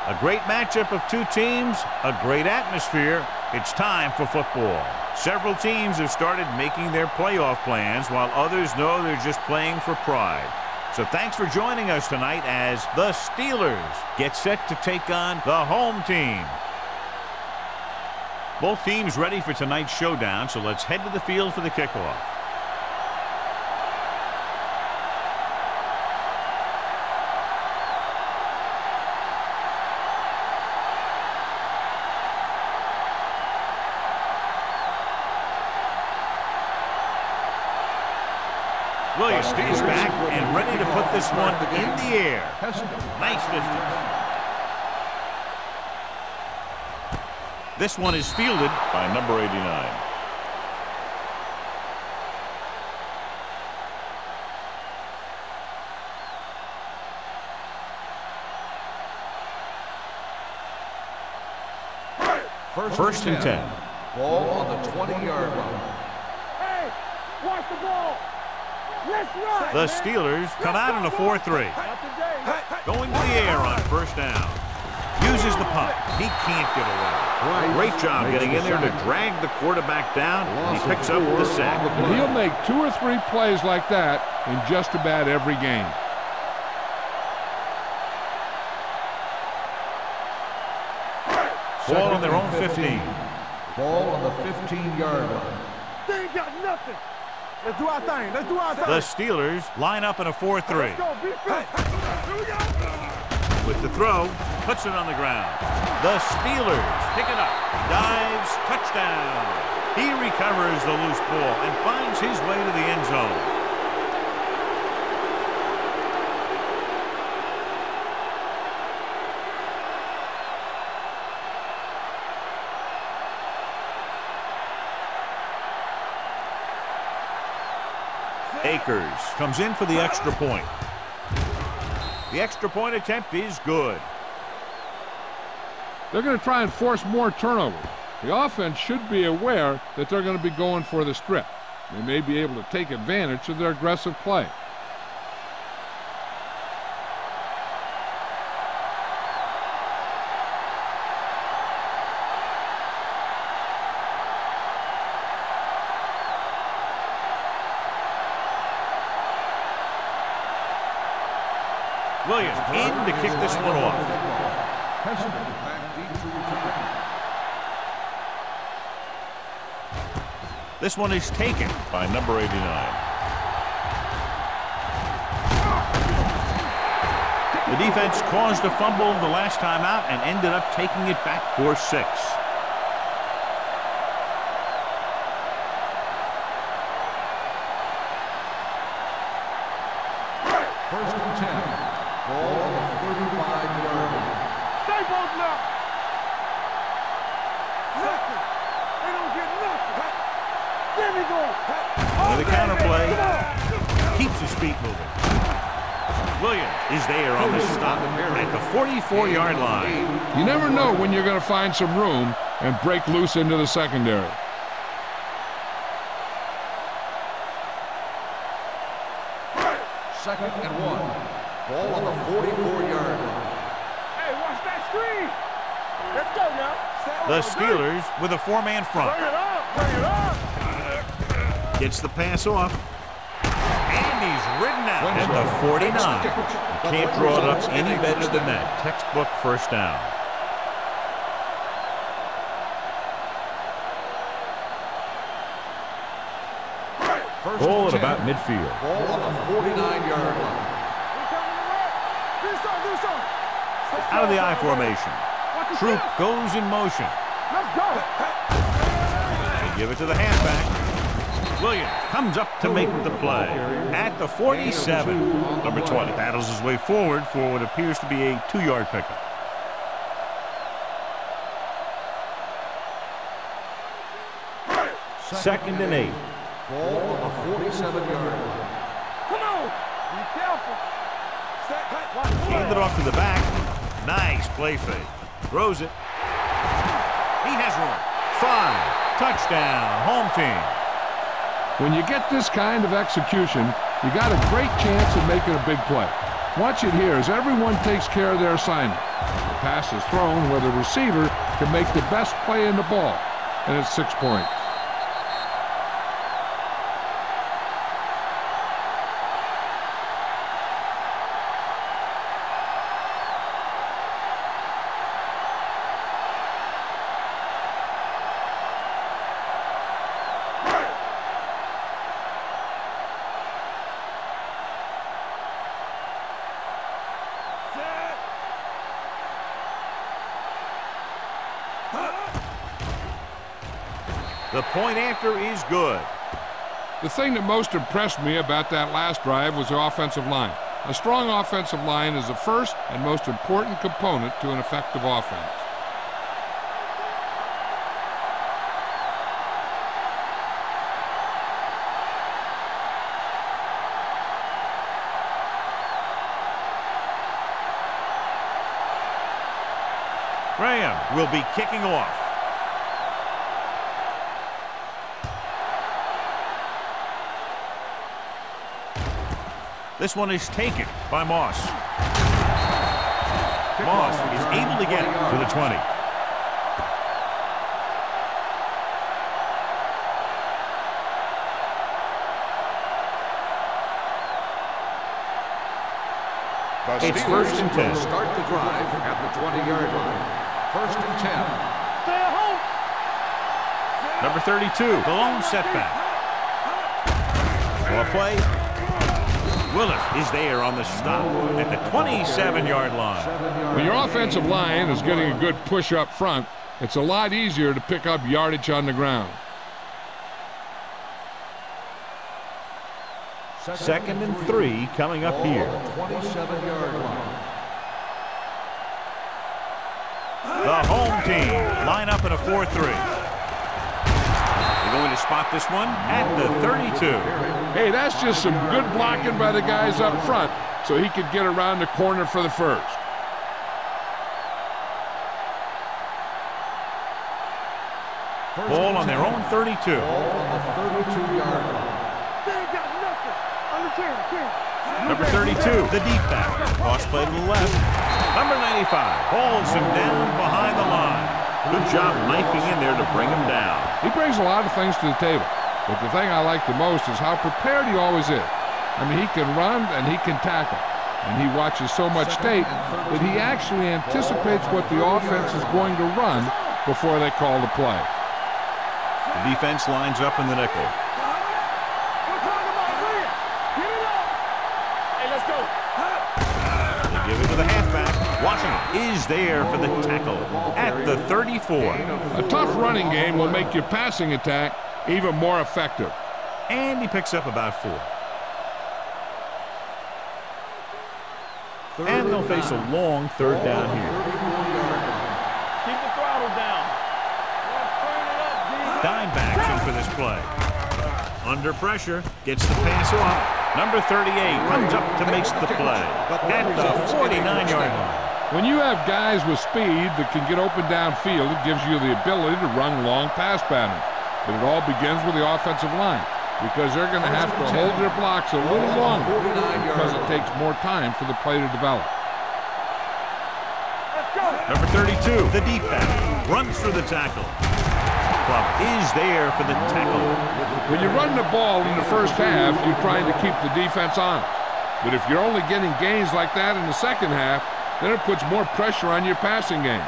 A great matchup of two teams, a great atmosphere. It's time for football. Several teams have started making their playoff plans while others know they're just playing for pride. So thanks for joining us tonight as the Steelers get set to take on the home team. Both teams ready for tonight's showdown, so let's head to the field for the kickoff. Williams stays back and ready to put this one in the air. Nice distance. This one is fielded by number 89. First and 10. Ball on the 20-yard line. Hey, watch the ball. The Steelers come out in a 4-3. Going to the air on first down. Uses the punt. He can't get away. Great job getting in there to drag the quarterback down, and he picks up the sack. He'll make 2 or 3 plays like that in just about every game. Ball on their own 15. Ball on the 15-yard line. They ain't got nothing. Let's do our thing. Let's do our thing. The Steelers line up in a 4-3. Let's go. Be fit. Here we go. With the throw, puts it on the ground. The Steelers pick it up. Dives, touchdown. He recovers the loose ball and finds his way to the end zone. Akers comes in for the extra point. The extra point attempt is good. They're going to try and force more turnovers. The offense should be aware that they're going to be going for the strip. They may be able to take advantage of their aggressive play. Williams in to kick this one off. This one is taken by number 89. The defense caused a fumble the last time out and ended up taking it back for 6. First and 10. Ball on the 35-yard line. Stay both now. Nothing. They don't get nothing. There we go. With the counter play, keeps his feet moving. Williams is there on the stop at the 44-yard line. You never know when you're going to find some room and break loose into the secondary. Second and 1. Ball on the 44-yard line. Hey, watch that screen. Let's go now. The Steelers with a 4-man front. Bring it up. Bring it up. Gets the pass off. And he's ridden out at the 49. You can't draw it up any better than that. Textbook first down. Ball at about midfield. Ball on the 49-yard line. Out of the I formation. Troop goes in motion. Let's go. They give it to the halfback. Williams comes up to make the play at the 47. Number 20 battles his way forward for what appears to be a 2-yard pickup. Second and 8. Ball on the 47-yard line. Come on. Be careful. Hand it off to the back. Nice play fake. Throws it. He has room. 5. Touchdown. Home team. When you get this kind of execution, you got a great chance of making a big play. Watch it here as everyone takes care of their assignment. pass is thrown where the receiver can make the best play in the ball, and it's 6 points. The point after is good. The thing that most impressed me about that last drive was the offensive line. A strong offensive line is the first and most important component to an effective offense. Graham will be kicking off. This one is taken by Moss. Moss is able to get it to the 20. It's first and 10. Start the drive at the 20-yard line. First and 10. Stay at home. Number 32, the lone setback. Ball play. Willis is there on the stop at the 27-yard line. When your offensive line is getting a good push up front, it's a lot easier to pick up yardage on the ground. Second and 3 coming up here. 27-yard line. The home team line up in a 4-3. They're going to spot this one at the 32. Hey, that's just some good blocking by the guys up front so he could get around the corner for the first. Ball on their own 32. Ball on the 32-yard line. They ain't got nothing. Understand, kid. Number 32, the deep back. Cross play to the left. Number 95 holds him down behind the line. Good job knifing in there to bring him down. He brings a lot of things to the table, but the thing I like the most is how prepared he always is. I mean, he can run and he can tackle, and he watches so much tape that he actually anticipates what the offense is going to run before they call the play. The defense lines up in the nickel. We're talking about Williams. Get it up. Hey, let's go. They give it to the halfback. Washington is there for the tackle at the 34. A tough running game will make your passing attack even more effective. And he picks up about 4. And they'll face a long third down here. Keep the throttle down. Let's turn it up, D. Dime backs in for this play. Under pressure, gets the pass off. Number 38 runs up to make the play at the 49-yard line. When you have guys with speed that can get open downfield, it gives you the ability to run long pass patterns. But it all begins with the offensive line, because they're going to have to hold their blocks a little longer because it takes more time for the play to develop. Let's go. Number 32, the deep back, runs through the tackle. Club is there for the tackle. When you run the ball in the first half, you're trying to keep the defense honest. But if you're only getting gains like that in the second half, then it puts more pressure on your passing game.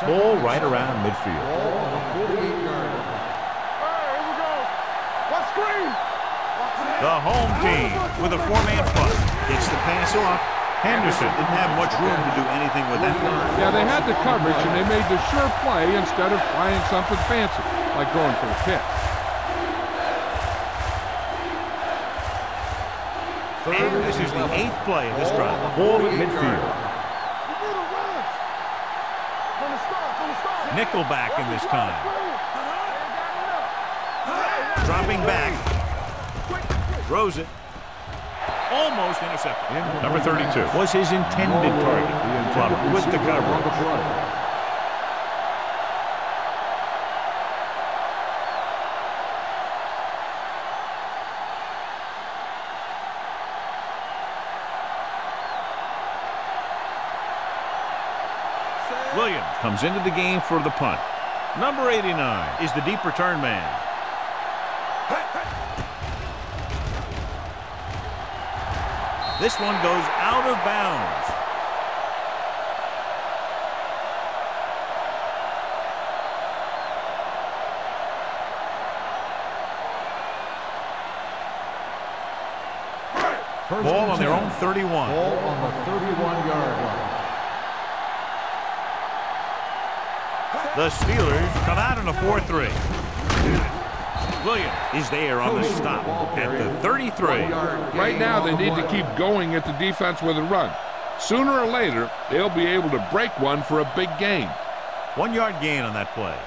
Ball right around midfield. Hey, here we go. Let's screen. The home team with a 4-man front gets the pass off. Henderson didn't have much room to do anything with that. Yeah, they had the coverage, and they made the sure play instead of trying something fancy, like going for a pick. And this is the 8th play of this drive. Ball at midfield. Nickelback in this time. Dropping back. Throws it. Almost intercepted. Number 32 was his intended target. Club with the coverage. Williams comes into the game for the punt. Number 89 is the deep return man. This one goes out of bounds. Ball on their own 31. Ball on the 31-yard line. The Steelers come out in a 4-3. Williams is there on the stop at the 33. Right now, they need to keep going at the defense with a run. Sooner or later, they'll be able to break one for a big gain. 1 yard gain on that play.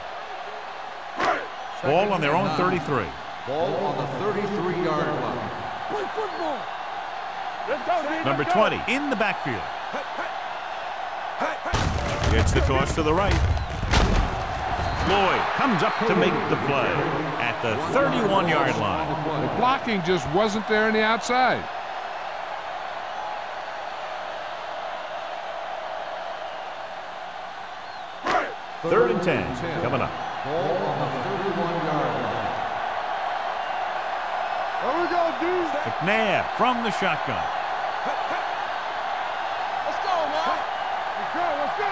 Ball on their own 33. Ball on the 33-yard line. Play football. Let's go, D. Number 20 in the backfield. Gets the toss to the right. Lloyd comes up to make the play at the 31-yard line. The blocking just wasn't there on the outside. Third and 10 coming up. Ball on the 31-yard line. There we go, D. McNabb from the shotgun. Let's go, man. Let's go, let's go.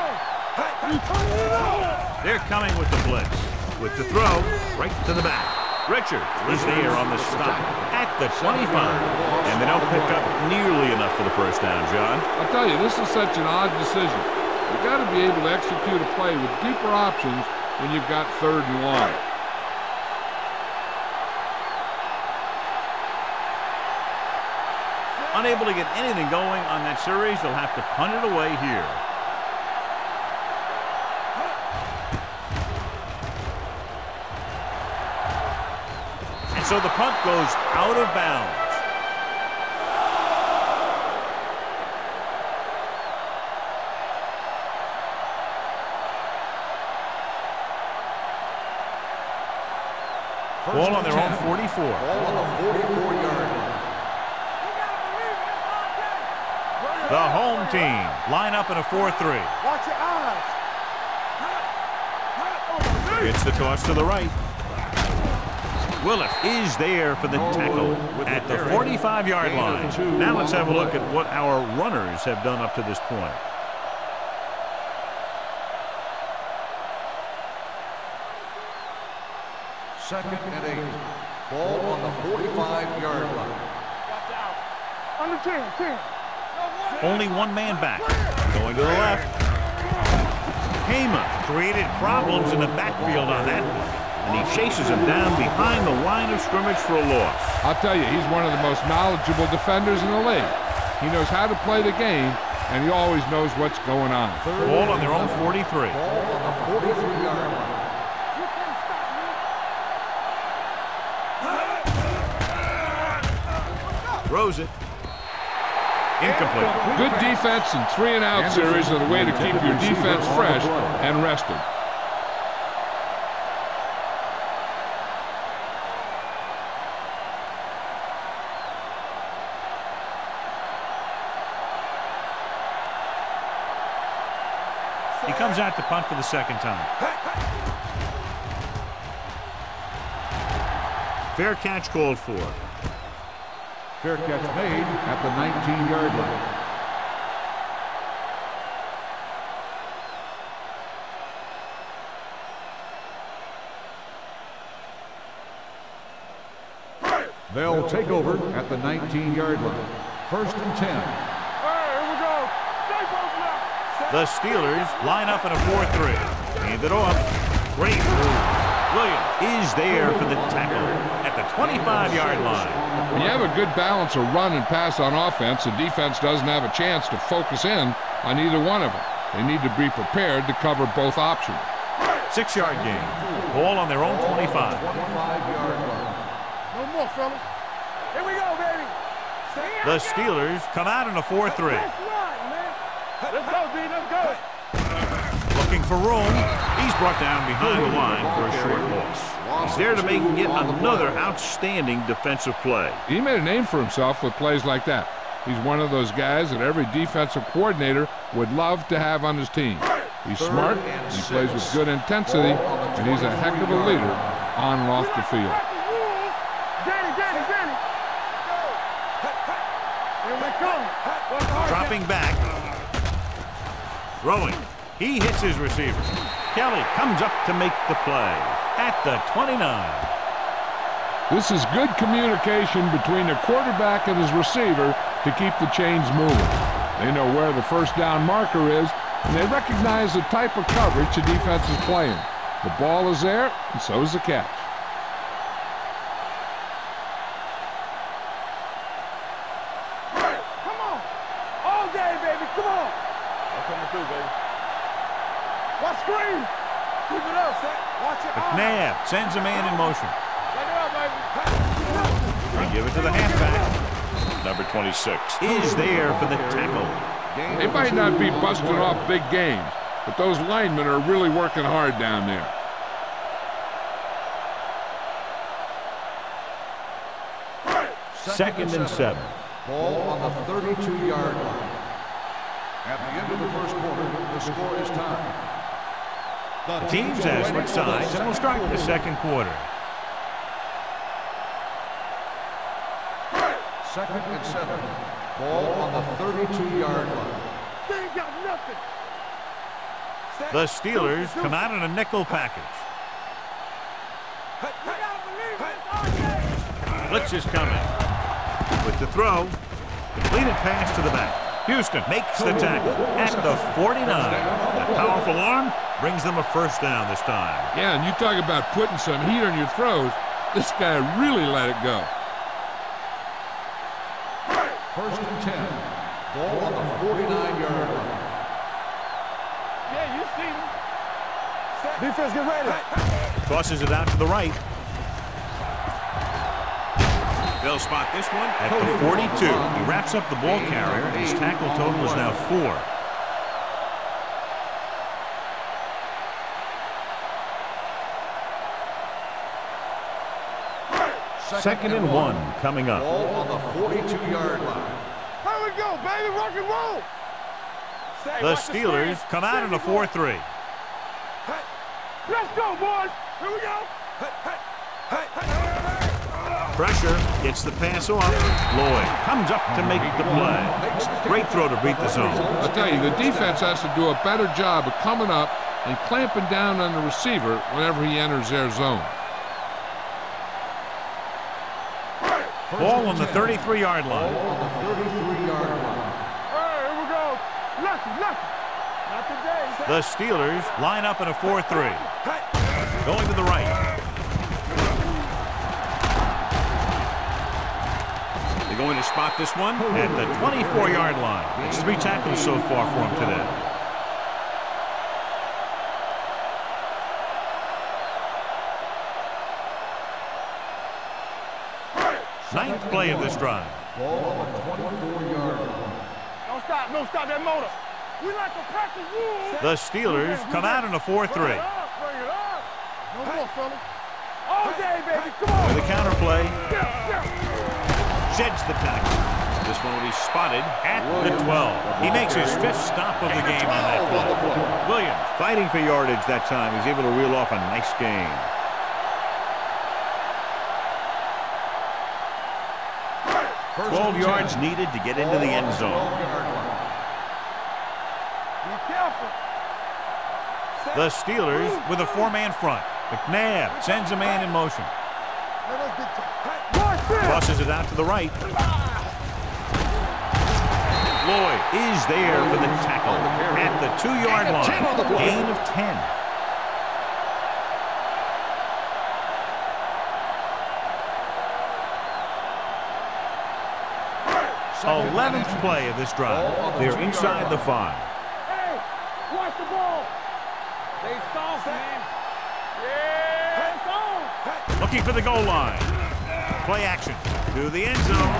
You turn it up. They're coming with the blitz. With the throw, right to the back. Richards is there on the stop at the 25. And they don't pick up nearly enough for the first down, John. I'll tell you, this is such an odd decision. You've got to be able to execute a play with deeper options when you've got 3rd and long. Unable to get anything going on that series, they'll have to punt it away here. And so the punt goes out of bounds. Ball on their own 44. Ball on the 44-yard line. The home team line up in a 4-3. Watch your eyes. Gets the toss to the right. Willis is there for the tackle at the 45-yard line. Now let's have a look at what our runners have done up to this point. Second and 8. Ball on the 45-yard line. Watch out. Under 10. Only one man back. Going to the left. Hema created problems in the backfield on that one. And he chases him down behind the line of scrimmage for a loss. I'll tell you, he's one of the most knowledgeable defenders in the league. He knows how to play the game, and he always knows what's going on. Ball on their own 43. Ball on the 43-yard line. Throws it. Incomplete. Good defense and 3-and-out series are the way to keep your defense fresh and rested. He comes out to punt for the second time. Fair catch called for. Fair catch made at the 19-yard line. They'll take over at the 19-yard line. First and 10. All right, here we go. Stay close now. The Steelers line up in a 4-3. Hand it off. Great move. Williams is there for the tackle at the 25-yard line. When you have a good balance of run and pass on offense, the defense doesn't have a chance to focus in on either one of them. They need to be prepared to cover both options. 6-yard gain. Ball on their own 25. 25-yard line. No more, fellas. Here we go, baby. The Steelers come out in a 4-3. That's right, man. Let's go, D. Let's go. Looking for room. He's brought down behind the line for a short loss. He's there to make yet another outstanding defensive play. He made a name for himself with plays like that. He's one of those guys that every defensive coordinator would love to have on his team. He's smart, he plays with good intensity, and he's a heck of a leader on and off the field. Dropping back. Throwing. He hits his receiver. Kelly comes up to make the play at the 29. This is good communication between the quarterback and his receiver to keep the chains moving. They know where the first down marker is, and they recognize the type of coverage the defense is playing. The ball is there, and so is the catch. Come on. All day, baby. Come on. I'm coming through, baby. Watch screen. Keep it up, son. Watch it. McNabb sends a man in motion. Let it up, baby. They give it to the halfback. Number 26 is there for the tackle. They might not be busting off big games, but those linemen are really working hard down there. Second and 7. Ball on the 32-yard line. At the end of the first quarter, the score is tied. The teams have switched sides and will start the second quarter. Second and 7. Ball on the 32-yard line. They ain't got nothing. The Steelers come out in a nickel package. Blitz is coming. With the throw, completed pass to the back. Houston makes the tackle at the 49. That powerful arm brings them a first down this time. Yeah, and you talk about putting some heat on your throws. This guy really let it go. First and 10. Ball on the 49-yard line. Yeah, you see me. Defense, get ready. Tosses it out to the right. They'll spot this one at the 42. He wraps up the ball carrier, and his tackle total is now 4. Second and 1 coming up. Ball on the 42-yard line. Here we go, baby. Rock and roll. The Steelers come out in a 4-3. Let's go, boys. Here we go. Pressure gets the pass off. Lloyd comes up to make the play. Great throw to beat the zone. I'll tell you, the defense has to do a better job of coming up and clamping down on the receiver whenever he enters their zone. Ball on the 33-yard line. Ball on the 33-yard line. Hey, here we go. Lucky. Not today. The Steelers line up in a 4-3. Going to the right. They're going to spot this one at the 24-yard line. It's 3 tackles so far for him today. Ninth play of this drive. Ball on the 24-yard line. Don't stop that motor. We like to practice rules. The Steelers come out in a 4-3. Bring it up. No more, fella. All day, baby. Come on. With a counter play, Yeah. sheds the tackle. This one will be spotted at the 12. He makes his 5th stop of the game on that play. Williams fighting for yardage that time. He's able to reel off a nice gain. 12 yards needed to get into the end zone. Be careful. The Steelers with a 4-man front. McNabb sends a man in motion. Tosses it out to the right. Lloyd is there for the tackle at the 2-yard line. Gain of 10. 11th play of this drive. They're inside the 5. Hey, watch the ball. They soft, man. Yeah, it's on. Looking for the goal line. Play action to the end zone.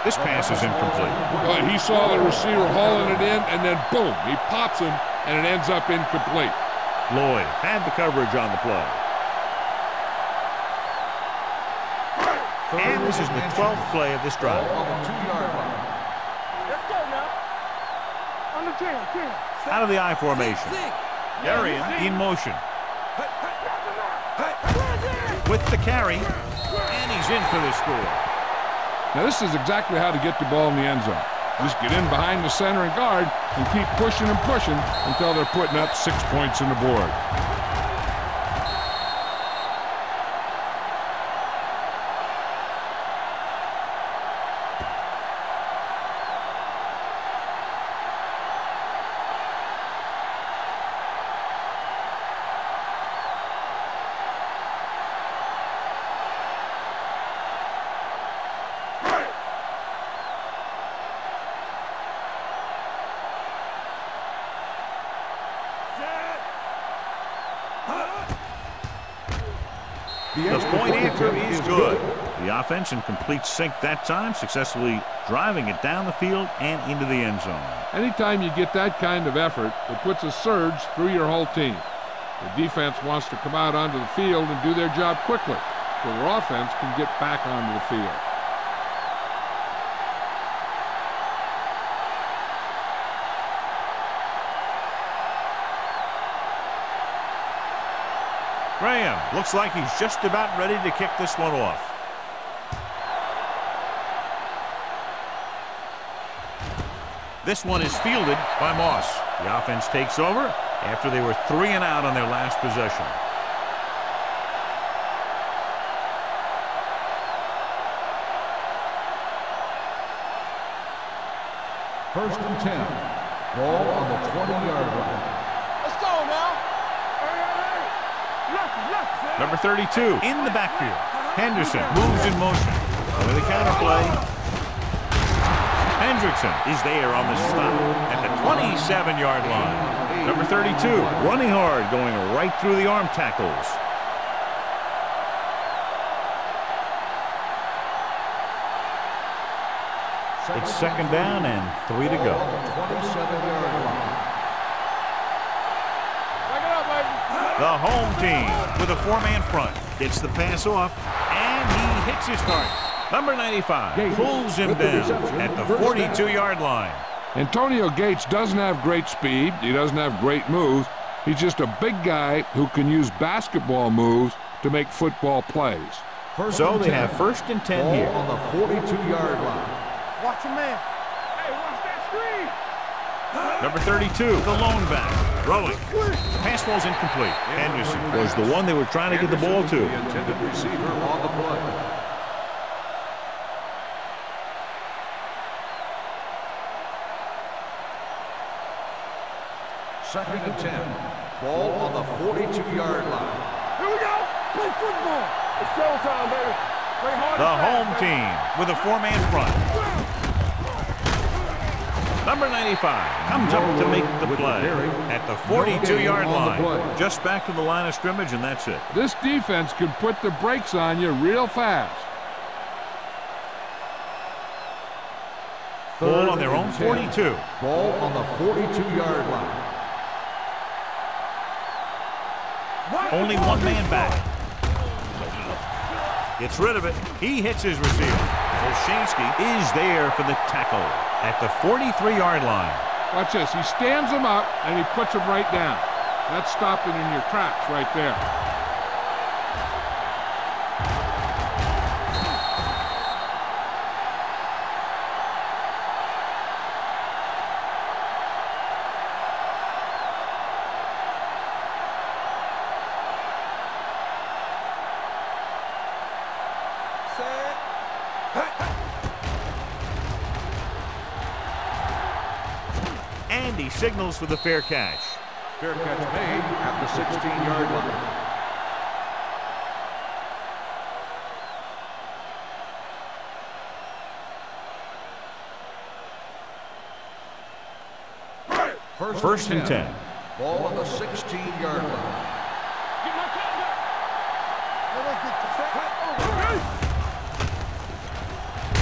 This pass is incomplete. But he saw the receiver hauling it in, and then boom, he pops him, and it ends up incomplete. Lloyd had the coverage on the play. And this is the 12th play of this drive. On the 2-yard line. Let's go now. On the 10. Out of the I formation. Darian in motion. With the carry, and he's in for the score. Now this is exactly how to get the ball in the end zone. Just get in behind the center and guard and keep pushing and pushing until they're putting up 6 points on the board. The point after is good. The offense in complete sync that time, successfully driving it down the field and into the end zone. Anytime you get that kind of effort, it puts a surge through your whole team. The defense wants to come out onto the field and do their job quickly, so their offense can get back onto the field. Graham looks like he's just about ready to kick this one off. This one is fielded by Moss. The offense takes over after they were 3 and out on their last possession. First and 10. Ball on the 20-yard line. Let's go now. Number 32 in the backfield. Henderson moves in motion. With a counterplay. Hendrickson is there on the stop at the 27-yard line. Number 32 running hard, going right through the arm tackles. It's second down and 3 to go. 27-yard line. The home team with a 4-man front gets the pass off, and he hits his target. Number 95 pulls him down at the 42-yard line. Antonio Gates doesn't have great speed. He doesn't have great moves. He's just a big guy who can use basketball moves to make football plays. So they have first and 10 here. On the 42-yard line. Watch your man. Hey, watch that screen. Number 32, the lone back. Throwing. Pass ball's incomplete. Henderson was the one they were trying to get the ball to. The intended receiver on the play. Second and 10. Ball on the 42-yard line. Here we go. Play football. It's showtime, baby. Play hard. The home team with a 4-man front. Number 95 comes up to make the play at the 42-yard line. Just back to the line of scrimmage, and that's it. This defense can put the brakes on you real fast. Ball on their own 42. Ball on the 42-yard line. Only one man back. Gets rid of it. He hits his receiver. Olshansky is there for the tackle at the 43-yard line. Watch this. He stands him up, and he puts him right down. That's stopping in your tracks right there. And he signals for the fair catch. Fair catch made at the 16-yard line. First and 10. Ball on the 16-yard line.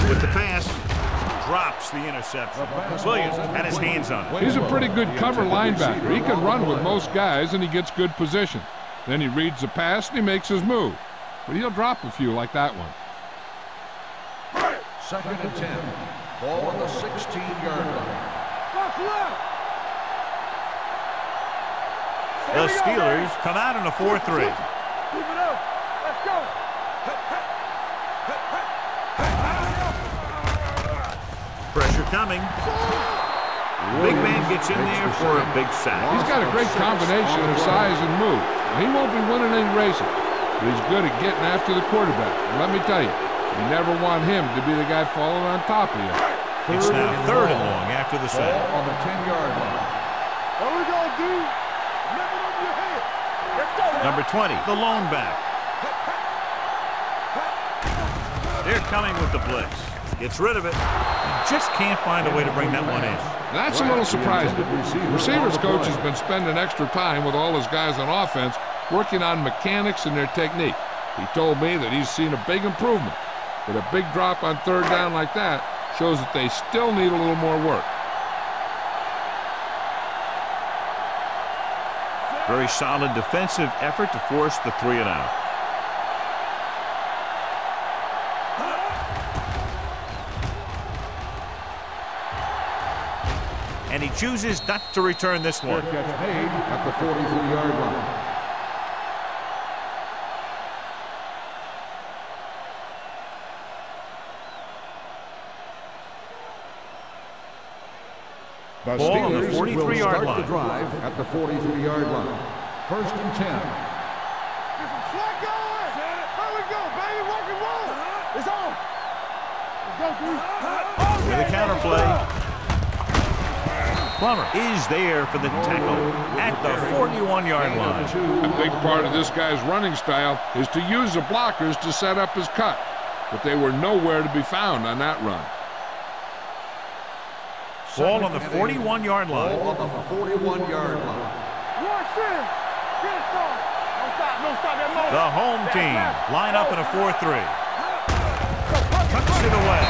With the pass, drops the interception. Williams had his hands on it. He's a pretty good cover linebacker. He can run with most guys, and he gets good position. Then he reads the pass, and he makes his move. But he'll drop a few like that one. Second and 10. Ball on the 16-yard line. Watch left. The Steelers come out in a 4-3. Keep it up. Let's go. Pressure coming. Big man gets in there for a big sack. He's got a great combination of size and move. He won't be winning any races, but he's good at getting after the quarterback. And let me tell you, you never want him to be the guy falling on top of you. It's now 3rd and long after the sack. On the 10-yard line. What we gonna do? Lift it over your head. Let's go. Number 20, the lone back. They're coming with the blitz. Gets rid of it. Just can't find a way to bring that one in. That's a little surprising. Receivers coach has been spending extra time with all his guys on offense working on mechanics and their technique. He told me that he's seen a big improvement, but a big drop on 3rd down like that shows that they still need a little more work. Very solid defensive effort to force the 3-and-out. And he chooses not to return this one. Fair catch made at the 43-yard line. The Ball on the Steelers will 43-yard start line. the drive at the 43-yard line. 1st and 10. Get some slack going. There we go, baby. Rock and roll. It's on. Let's go, dude. With a counterplay. Plummer is there for the tackle at the 41-yard line. A big part of this guy's running style is to use the blockers to set up his cut, but they were nowhere to be found on that run. Ball on the 41-yard line. Ball on the 41-yard line. Watch in. Get it started. Don't stop that motor. The home team line up in a 4-3. Tucks it away.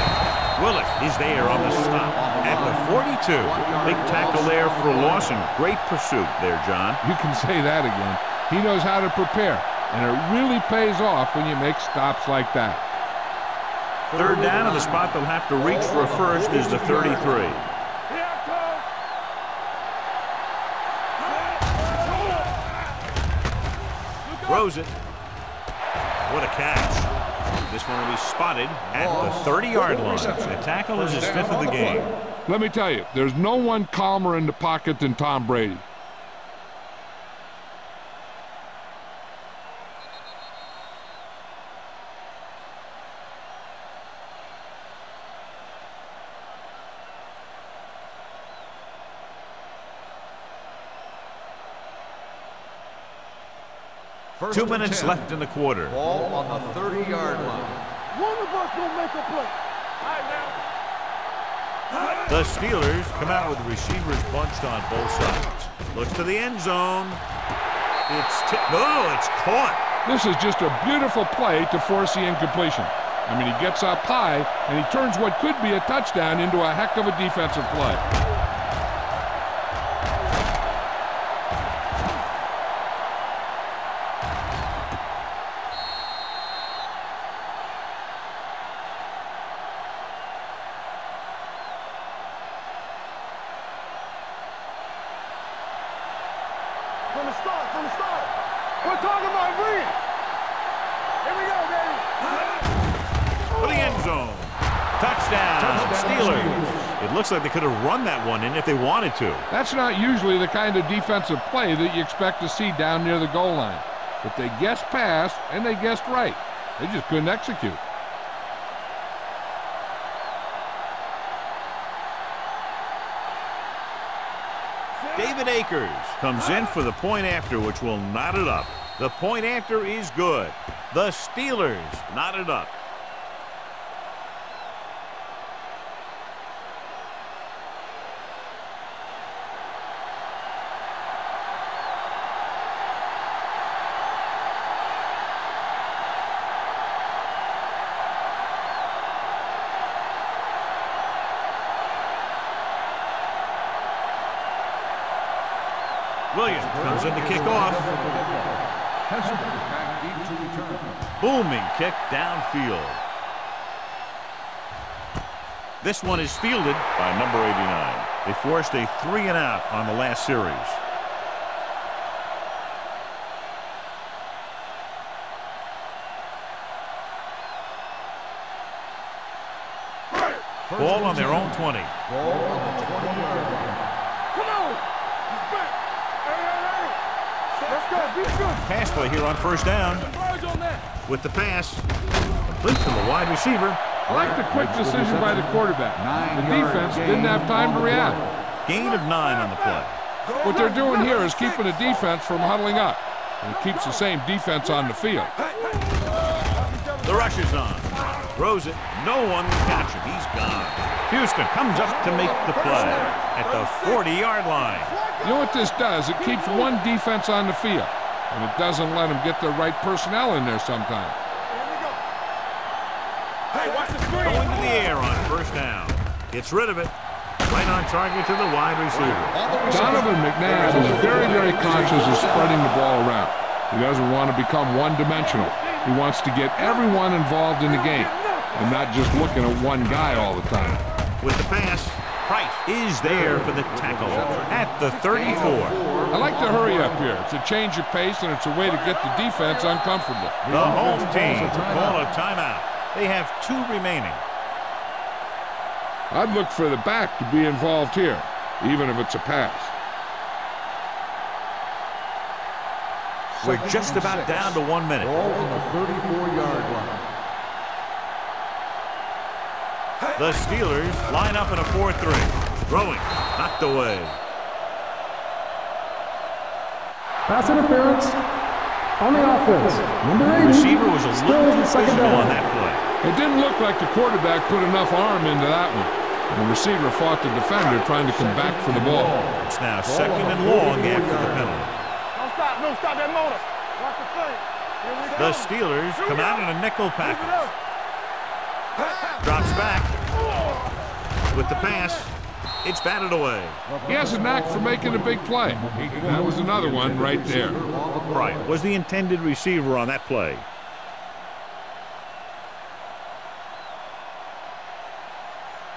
Willis is there on the stop at the 42. Big tackle there for Lawson. Great pursuit there, John. You can say that again. He knows how to prepare, and it really pays off when you make stops like that. 3rd down, and the spot they'll have to reach for a first is the 33. Throws it. What a catch. This one will be spotted at the 30-yard line. The tackle is his 5th of the game. Let me tell you, there's no one calmer in the pocket than Tom Brady. First 2 and minutes 10. left in the quarter. Ball on the 30-yard line. One of us gonna make a play. All right, now. The Steelers come out with the receivers bunched on both sides. Looks to the end zone. It's caught. This is just a beautiful play to force the incompletion. I mean, he gets up high, and he turns what could be a touchdown into a heck of a defensive play. From the start. We're talking about bringing. Here we go, baby. For the end zone. Touchdown, Steelers. It looks like they could have run that one in if they wanted to. That's not usually the kind of defensive play that you expect to see down near the goal line. But they guessed pass, and they guessed right. They just couldn't execute. David Akers comes in for the point after, which will knot it up. The point after is good. The Steelers knot it up. Williams comes in to kick off. Booming kick downfield. This one is fielded by number 89. They forced a 3-and-out on the last series. Ball on their own 20. Ball on the 20-yard line. Come on. He's back. Hey. Let's go. Be good. Pass play here on first down. With the pass, complete to the wide receiver. I like the quick decision by the quarterback. The defense didn't have time to react. Gain of 9 on the play. What they're doing here is keeping the defense from huddling up. And it keeps the same defense on the field. The rush is on. Throws it. No one can catch it. He's gone. Houston comes up to make the play at the 40-yard line. You know what this does? It keeps one defense on the field. And it doesn't let them get the right personnel in there sometimes. Going to the air on first down. Gets rid of it. Right on target to the wide receiver. Donovan McNabb is very, very conscious of spreading the ball around. He doesn't want to become one-dimensional. He wants to get everyone involved in the game and not just looking at one guy all the time. With the pass, Price is there for the tackle at the 34. I like to hurry up here. It's a change of pace, and it's a way to get the defense uncomfortable. The home team call a timeout. They have 2 remaining. I'd look for the back to be involved here, even if it's a pass. We're just about down to 1 minute. Ball on the 34-yard line. The Steelers line up in a 4-3. Throwing, knocked away. Pass interference on the offense. Number 80. The receiver was a little too physical on that play. It didn't look like the quarterback put enough arm into that one. And the receiver fought the defender trying to come back for the ball. It's now 2nd and long after the penalty. Don't stop that motor. Watch the play. The Steelers come out in a nickel package. Drops back. With the pass, it's batted away. He has a knack for making a big play. That was another one right there. Right, was the intended receiver on that play.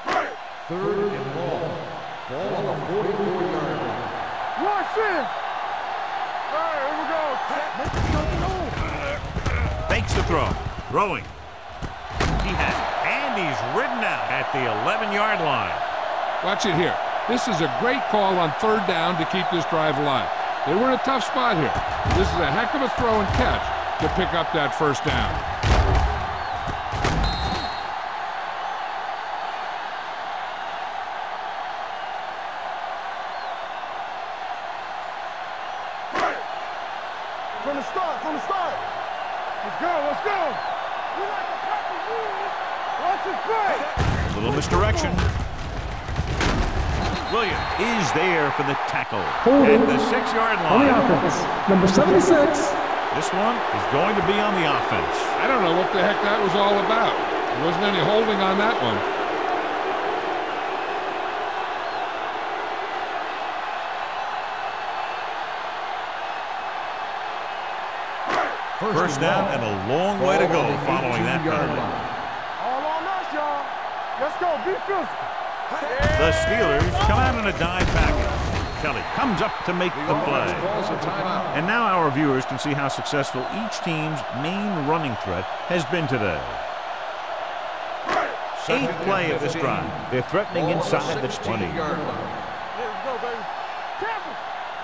Third and long. Ball on the 44-yard line. Watch it. All right, here we go. Fakes the throw. Throwing. He has it. And he's ridden out at the 11-yard line. Watch it here. This is a great call on 3rd down to keep this drive alive. They were in a tough spot here. This is a heck of a throw and catch to pick up that 1st down. From the start. Let's go. We like to copy rules. Watch it play. A little misdirection. Williams is there for the tackle at the 6-yard On the line. offense. Number 76. This one is going to be on the offense. I don't know what the heck that was all about. There wasn't any holding on that one. First down and a long way to go following that penalty. All on us, y'all. Let's go. Be physical. The Steelers come out in a dime package. Kelly comes up to make the play. And now our viewers can see how successful each team's main running threat has been today. 8th play of this drive. They're threatening inside the 20. Let's go, baby. Careful.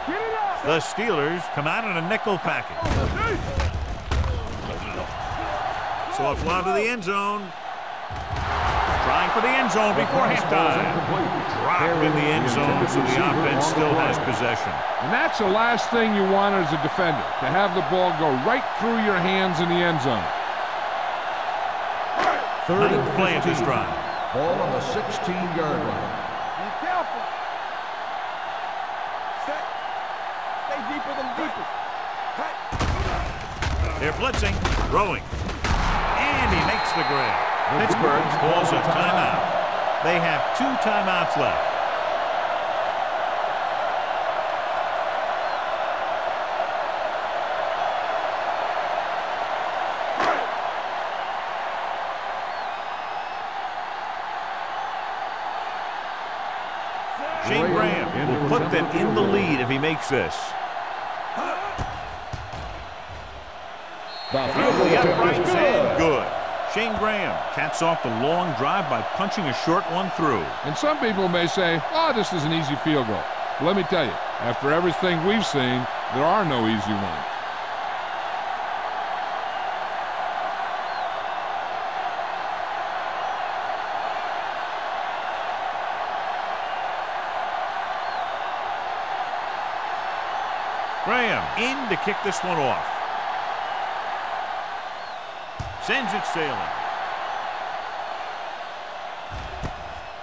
Get it up. The Steelers come out in a nickel package. Soft line to the end zone. Trying for the end zone before halftime. Dropped in the end zone, so the offense still has possession. And that's the last thing you want as a defender, to have the ball go right through your hands in the end zone. 3rd and 9th play of this drive. Ball on the 16-yard line. Be careful. Stay deeper than deepest. They're blitzing, throwing, and he makes the grab. Pittsburgh calls a timeout. They have 2 timeouts left. Shane Graham will put them in the lead if he makes this. The uprights and good. Shane Graham caps off the long drive by punching a short one through. And some people may say, oh, this is an easy field goal. But let me tell you, after everything we've seen, there are no easy ones. Graham in to kick this one off. Sends it sailing.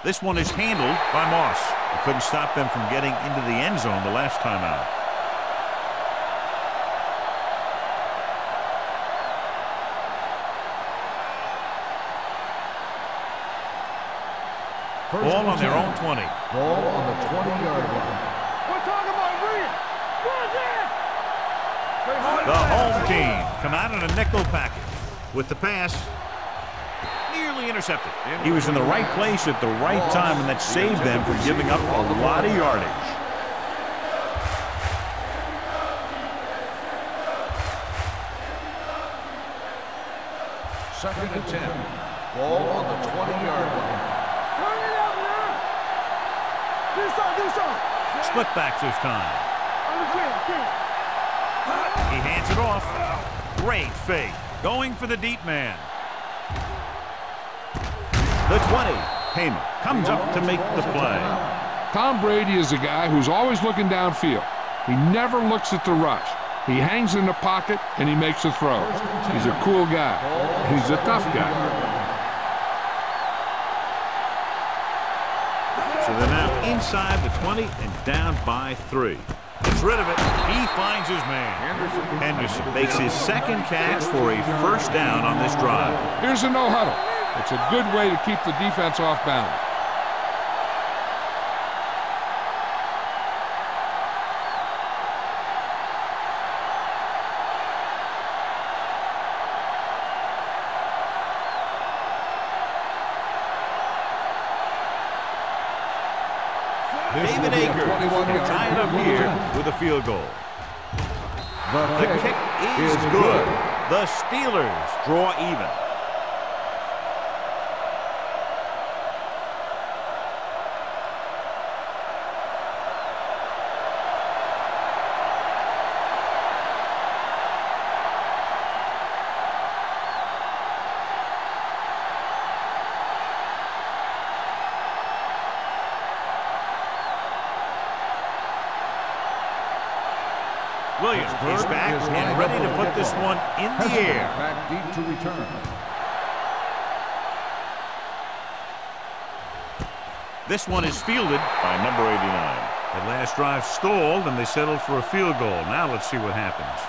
This one is handled by Moss. He couldn't stop them from getting into the end zone the last time out. Ball on their own 20. Ball on the 20-yard line. We're talking about Reed. The home team come out in a nickel package with the pass nearly intercepted. He was in the right place at the right time, and that saved them from giving up a lot of yardage. Second and 10. Ball on the 20-yard line. Turn it up now. Do something. Split backs this time. He hands it off. Great fake. Going for the deep man. The 20. Payment comes up to make the play. Tom Brady is a guy who's always looking downfield. He never looks at the rush. He hangs in the pocket and he makes the throw. He's a cool guy. He's a tough guy. So they're now inside the 20 and down by 3. Gets rid of it. He finds his man. Henderson makes his second catch for a first down on this drive. Here's a no huddle. It's a good way to keep the defense off balance. David Akers will tie it up here with a field goal. The kick is good. The Steelers draw even. Williams is back and ready to put this one in the air. Back deep to return. This one is fielded by number 89. That last drive stalled and they settled for a field goal. Now let's see what happens.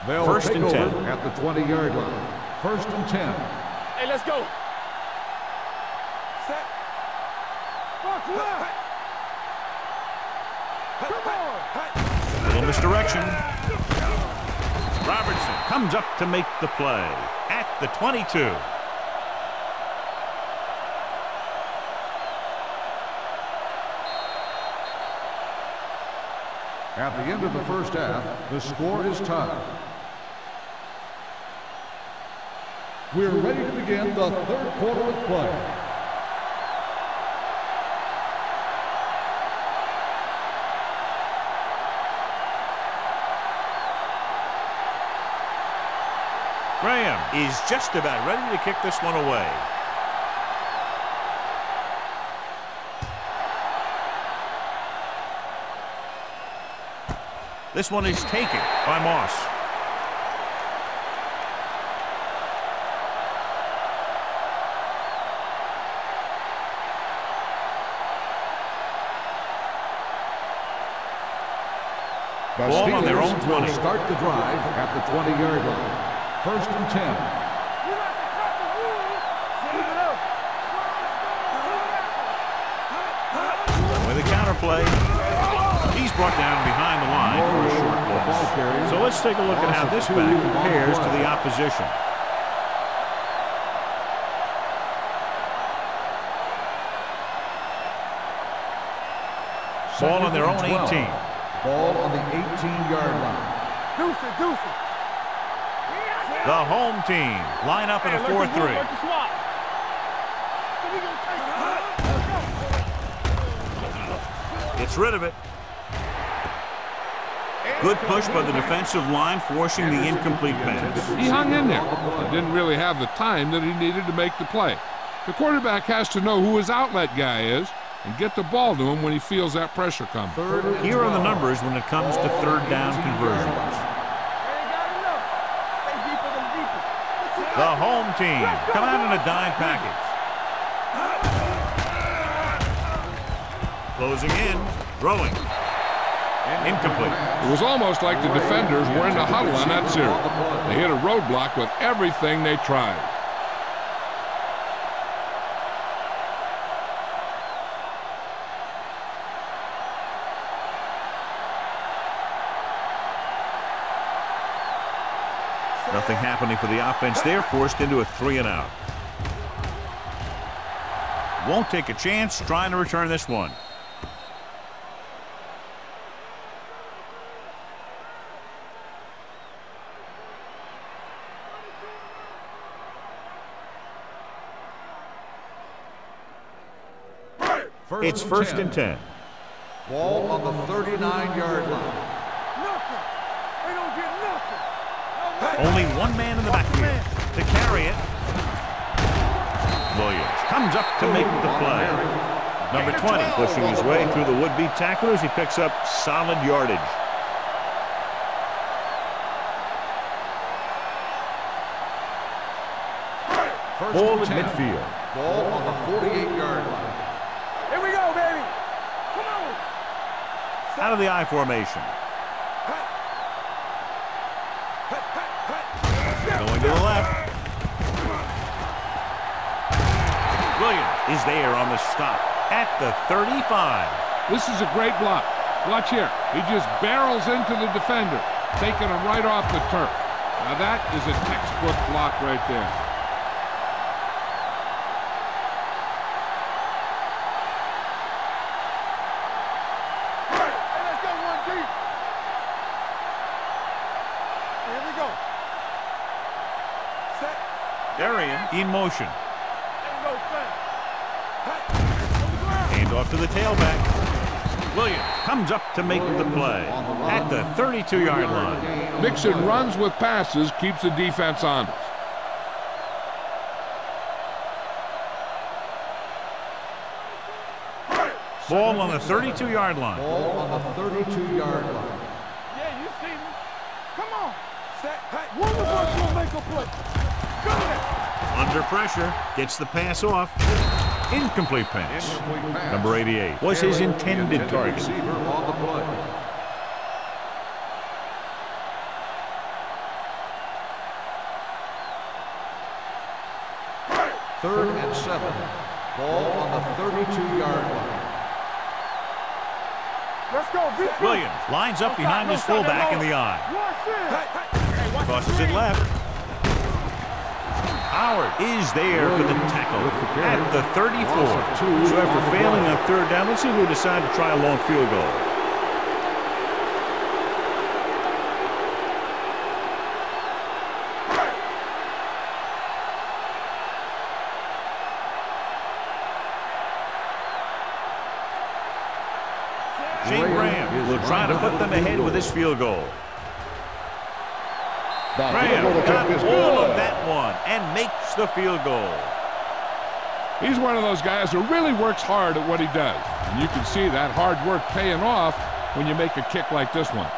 They'll First take and 10 over at the 20-yard line. First and 10. Hey, let's go. Set. Box left. Come on. Little misdirection. Robertson comes up to make the play at the 22. At the end of the first half, the score is tied. We're ready to begin the third quarter of play. Graham is just about ready to kick this one away. This one is taken by Moss. The Ball on their Steelers own 20. will start the drive at the 20-yard line. First and 10. With a counterplay. He's brought down behind the line for a short loss. So let's take a look at how this back compares to the opposition. Ball on their own 18. Ball on the 18-yard line. Deuce it, deuce it. The home team line up in a 4-3. Gets rid of it. Good push by the defensive line, forcing the incomplete pass. He hung in there. He didn't really have the time that he needed to make the play. The quarterback has to know who his outlet guy is and get the ball to him when he feels that pressure coming. Here are the numbers when it comes to third down conversions. The home team come out in a dime package. Closing in, throwing. Incomplete. It was almost like the defenders were in the huddle on that series. They hit a roadblock with everything they tried. Nothing happening for the offense there, forced into a 3-and-out. Won't take a chance trying to return this one. It's first and 10. Ball on the 39-yard line. Nothing. They don't get nothing. Only one man in the backfield to carry it. Williams comes up to make the play. Number 20 pushing his way through the would-be tacklers. He picks up solid yardage. Ball at midfield. Ball on the 48-yard line. Here we go, baby. Come on. Out of the I formation. Going to the left. Williams is there on the stop at the 35. This is a great block. Watch here. He just barrels into the defender, taking him right off the turf. Now that is a textbook block right there. Darian in motion. Hand off to the tailback. Williams comes up to make the play at the 32-yard line. Mixing runs with passes keeps the defense honest. Ball on the 32-yard line. Ball on the 32-yard line. Yeah, you see me. Come on. One of us will make a play. Under pressure, gets the pass off. Incomplete pass. Number 88 was his intended target. Receiver on the play. Third and 7. Ball on the 32-yard line. Let's go. Williams lines up behind his fullback in the I. Crosses it left. Howard is there for the tackle at the 34. So after failing on third down, let's see if we decide to try a long field goal. Shane Graham will try to put them ahead with his field goal. Graham got all of that one and makes the field goal. He's one of those guys who really works hard at what he does. And you can see that hard work paying off when you make a kick like this one.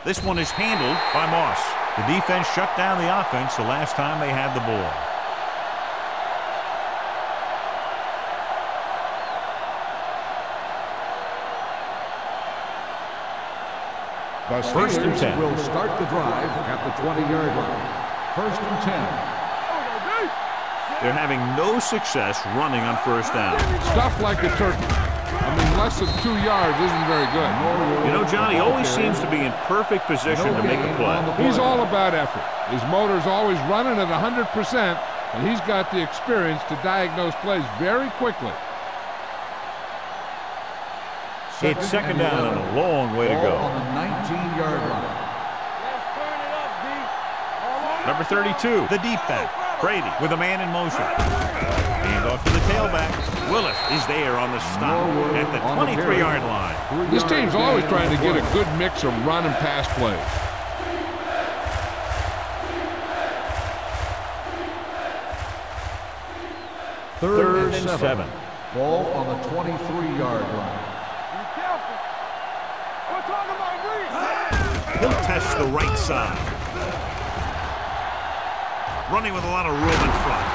This one is handled by Moss. The defense shut down the offense the last time they had the ball. The First and 10. will start the drive at the 20-yard line. First and 10. They're having no success running on first down. Stuff like a turkey. I mean, less than 2 yards isn't very good. You know, Johnny always seems to be in perfect position to make a play. He's all about effort. His motor's always running at 100%, and he's got the experience to diagnose plays very quickly. It's second down and a long way to go. On the 19-yard line. Number 32, the deep back. Brady with a man in motion. Hand off to the tailback. Willis is there on the stop at the 23-yard line. This team's always trying to get a good mix of run and pass plays. Third and 7. Ball on the 23-yard line. He'll test the right side. Running with a lot of room in front.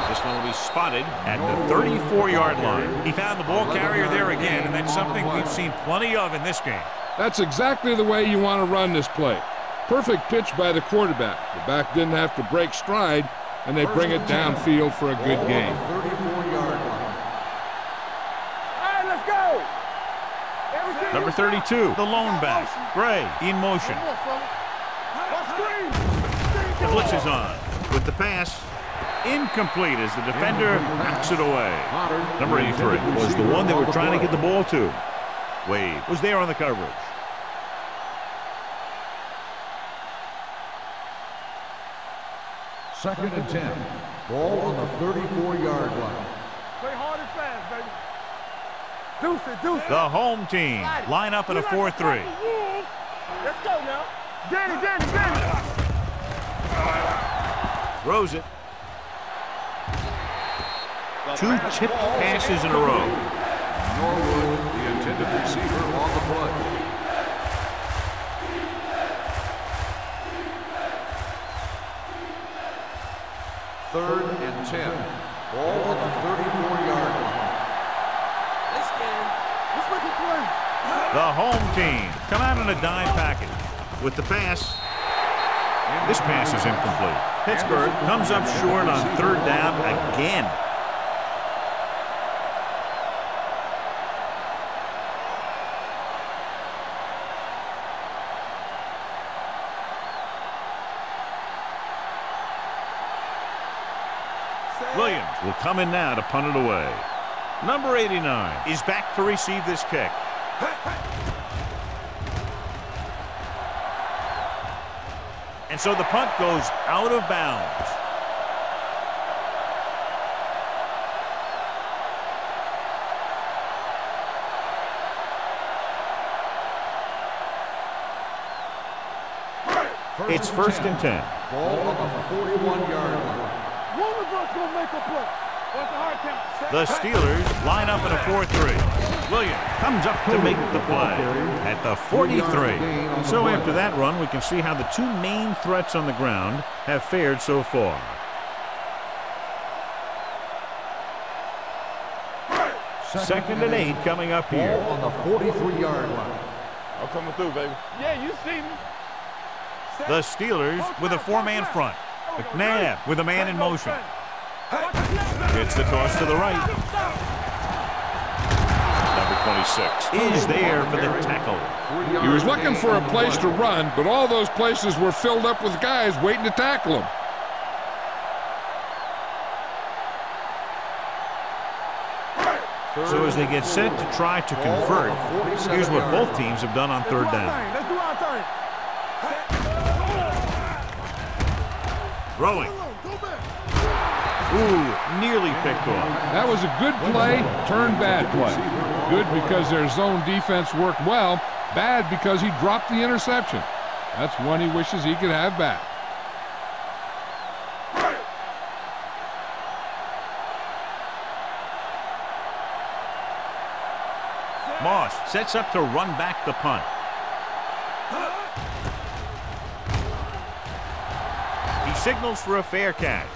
This one will be spotted at the 34-yard line. He found the ball carrier there again, and that's something we've seen plenty of in this game. That's exactly the way you want to run this play. Perfect pitch by the quarterback. The back didn't have to break stride, and they bring it downfield for a good game. 34-yard line. All right, let's go. Number 32, the lone back. Gray in motion. The blitz is on. With the pass, incomplete as the defender backs it away. Number 83 was the one they were trying to get the ball to. Wade was there on the coverage. Second and 10. Ball on the 34-yard line. Play hard and fast, baby. Deuce it, deuce it. The home team line up in a 4-3. Let's go now. Danny. Throws it. 2 tipped passes in a row. Norwood, the intended receiver, on the play. Third and 10. Ball on the 34-yard line. Let's make it play. The home team come out in a dime package. With the pass, this pass is incomplete. Pittsburgh comes up short on third down again. Williams will come in now to punt it away. Number 89 is back to receive this kick. And so the punt goes out of bounds. It's first and 10. Ball on the 41-yard line. One of us gonna make a play. What's the hard count? The Steelers line up in a 4-3. Williams comes up to make the play at the 43. So after that run, we can see how the 2 main threats on the ground have fared so far. Second and 8 coming up here. Ball on the 43-yard line. I'm coming through, baby. Yeah, you see me. The Steelers with a 4-man front. McNabb with a man in motion. Gets the toss to the right. Number 26 is there for the tackle. He was looking for a place to run, but all those places were filled up with guys waiting to tackle him. So as they get set to try to convert, here's what both teams have done on third down. Let's do our thing. Throwing. Ooh, nearly picked off. That was a good play, turned bad play. Good because their zone defense worked well, bad because he dropped the interception. That's one he wishes he could have back. Moss sets up to run back the punt. He signals for a fair catch.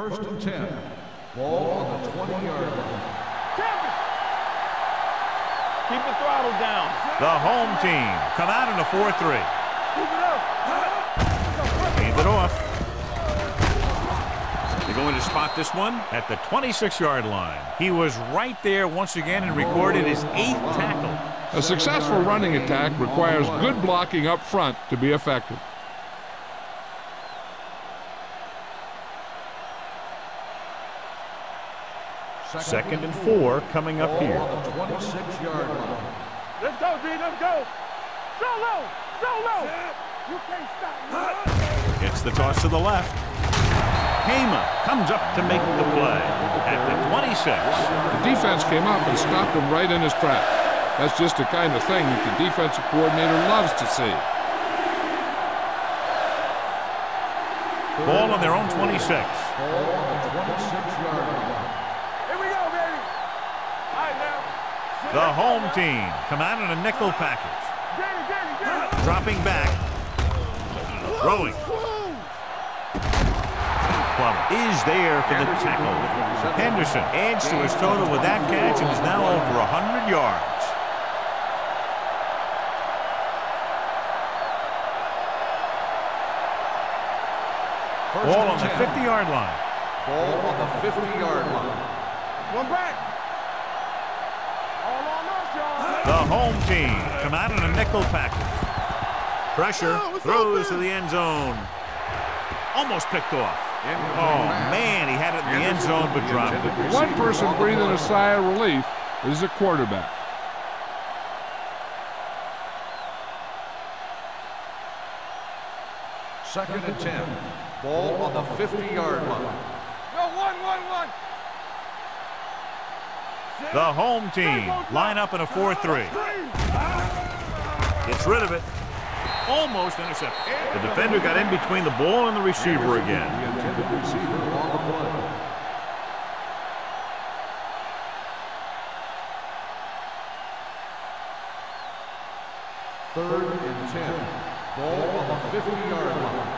First and 10. Ball on the 20-yard line. Keep the throttle down. The home team come out in a 4-3. Keep it up. Hand it off. They're going to spot this one at the 26-yard line. He was right there once again and recorded his 8th tackle. A successful running attack requires good blocking up front to be effective. Second and 4 coming up here. On the 26-yard line. Let's go, D. Let's go. Solo. Solo. You can't stop me. It's the toss to the left. Hema comes up to make the play at the 26. The defense came up and stopped him right in his track. That's just the kind of thing that the defensive coordinator loves to see. Ball on their own 26. Ball on the 26-yard line. Here we go, baby. All right, now. The home team come out in a nickel package. Danny. Dropping back. Throwing. Plummer is there for the tackle. Henderson adds to his total with that catch and is now over 100 yards. Ball on the 50-yard line. Ball on the 50-yard line. One back. All on us, y'all. The home team come out in a nickel package. Pressure, throws to the end zone. Almost picked off. Oh, man, he had it in the end zone but dropped it. One person breathing a sigh of relief is the quarterback. Second and 10. Ball on the 50-yard line. Go, one. The home team line up in a 4-3. Gets rid of it. Almost intercepted. The defender got in between the ball and the receiver again. The intended receiver on the play. Third and 10. Ball on the 50-yard line.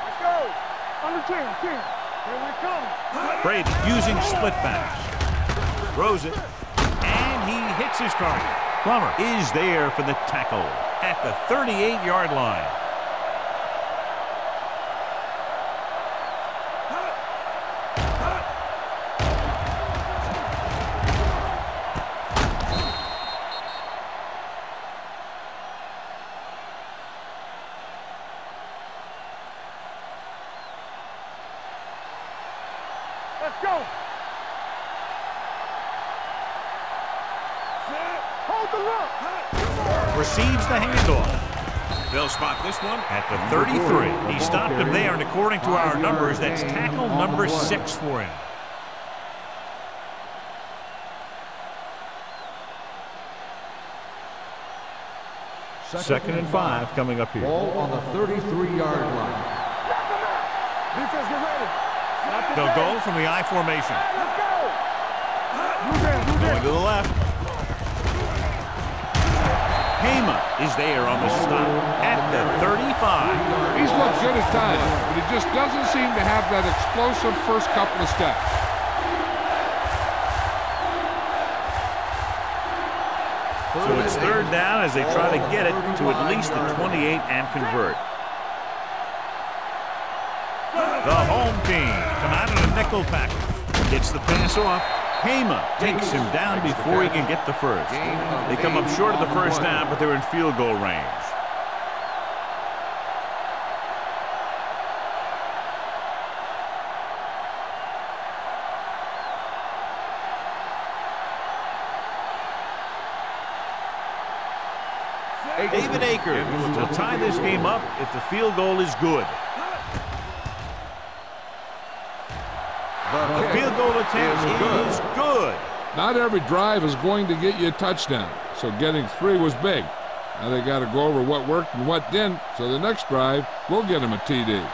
Let's go. On the 10. Here we come. Brady using split backs. Throws it. And he hits his target. Plummer is there for the tackle at the 38-yard line. Let's go. Hold the look. Receives the handoff. They'll spot this one at the 33. He stopped him there, and according to our numbers, that's tackle number 6 for him. Second and 5 coming up here. Ball on the 33-yard line. Defense, get ready. They'll go from the I formation. Let's go. Move in. Going to the left. Hema is there on the stop at the 35. He's looked good at times, but he just doesn't seem to have that explosive first couple of steps. So it's third down as they try to get it to at least the 28 and convert. The home team come out in a nickel package. Gets the pass off. Hema takes him down before he can get the first. They come up short of the first down, but they're in field goal range. David Akers will tie this game up if the field goal is good. The field goal attempt is good. Not every drive is going to get you a touchdown, so getting 3 was big. Now they got to go over what worked and what didn't, so the next drive will get him a TD.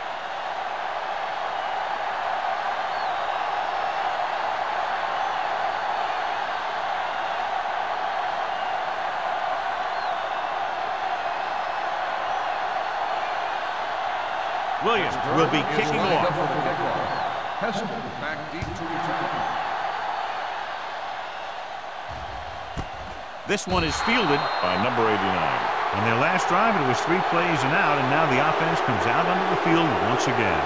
Williams will be kicking off. Heston back deep to return. This one is fielded by number 89. On their last drive, it was 3 plays and out, and now the offense comes out onto the field once again.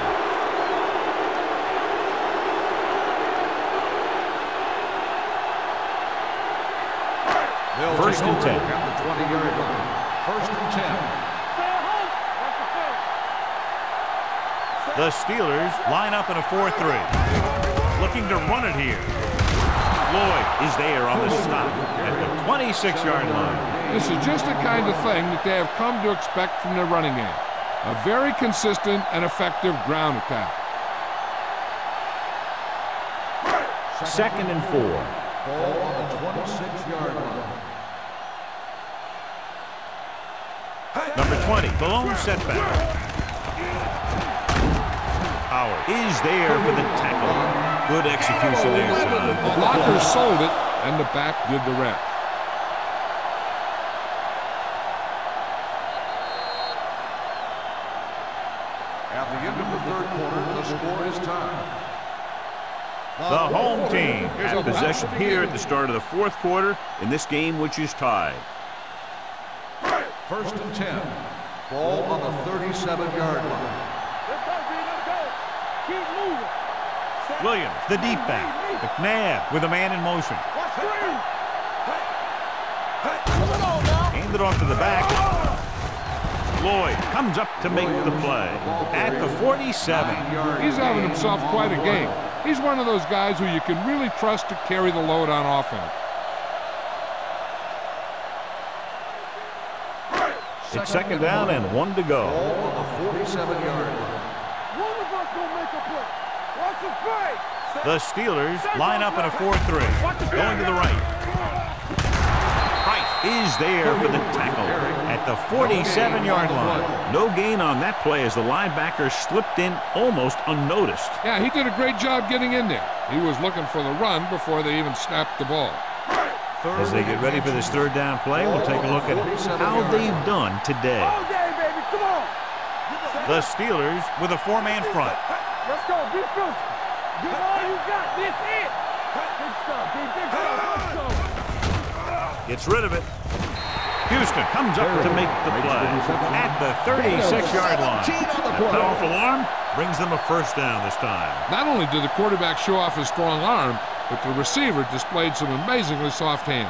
They'll 1st and 10. At the 20-yard line. 1st and 10. The Steelers line up in a 4-3. Looking to run it here. Lloyd is there on the stop at the 26-yard line. This is just the kind of thing that they have come to expect from their running game. A very consistent and effective ground attack. 2nd and 4. Ball on the 26-yard line. Number 20, the lone setback. Howard is there for the tackle. Good execution there, John. The blockers sold it, and the back did the rest. At the end of the 3rd quarter, the score is tied. The home team has possession here at the start of the 4th quarter in this game, which is tied. 1st and 10. Ball on the 37-yard line. Let's go, B. Let's go. Keep moving. Williams, the deep back. McNabb with a man in motion. Watch screen. Come on now. Handed off to the back. Lloyd comes up to make the play at the 47. He's having himself quite a game. He's one of those guys who you can really trust to carry the load on offense. It's 2nd down and 1 to go. Ball on the 47-yard line. One of us gonna make a play. Watch the play. The Steelers line up in a 4-3. Going to the right. Price is there for the tackle at the 47-yard line. No gain on that play as the linebacker slipped in almost unnoticed. Yeah, he did a great job getting in there. He was looking for the run before they even snapped the ball. As they get ready for this 3rd down play, we'll take a look at how they've done today. All day, baby. Come on. The Steelers with a 4-man front. Let's go. Be physical. Give all you got. This it. Big stuff. Big stuff. Let's go. Gets rid of it. Houston comes up to make the play at the 36-yard line. That powerful arm brings them a 1st down this time. Not only did the quarterback show off his strong arm, but the receiver displayed some amazingly soft hands.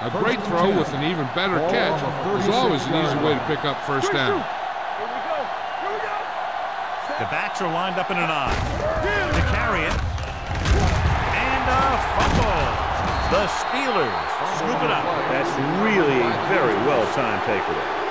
A great throw with an even better catch is always an easy way to pick up 1st down. Here we go. Here we go. The backs are lined up in an I. To carry it. And a fumble. The Steelers scoop it up. That's really a very well-timed takeaway.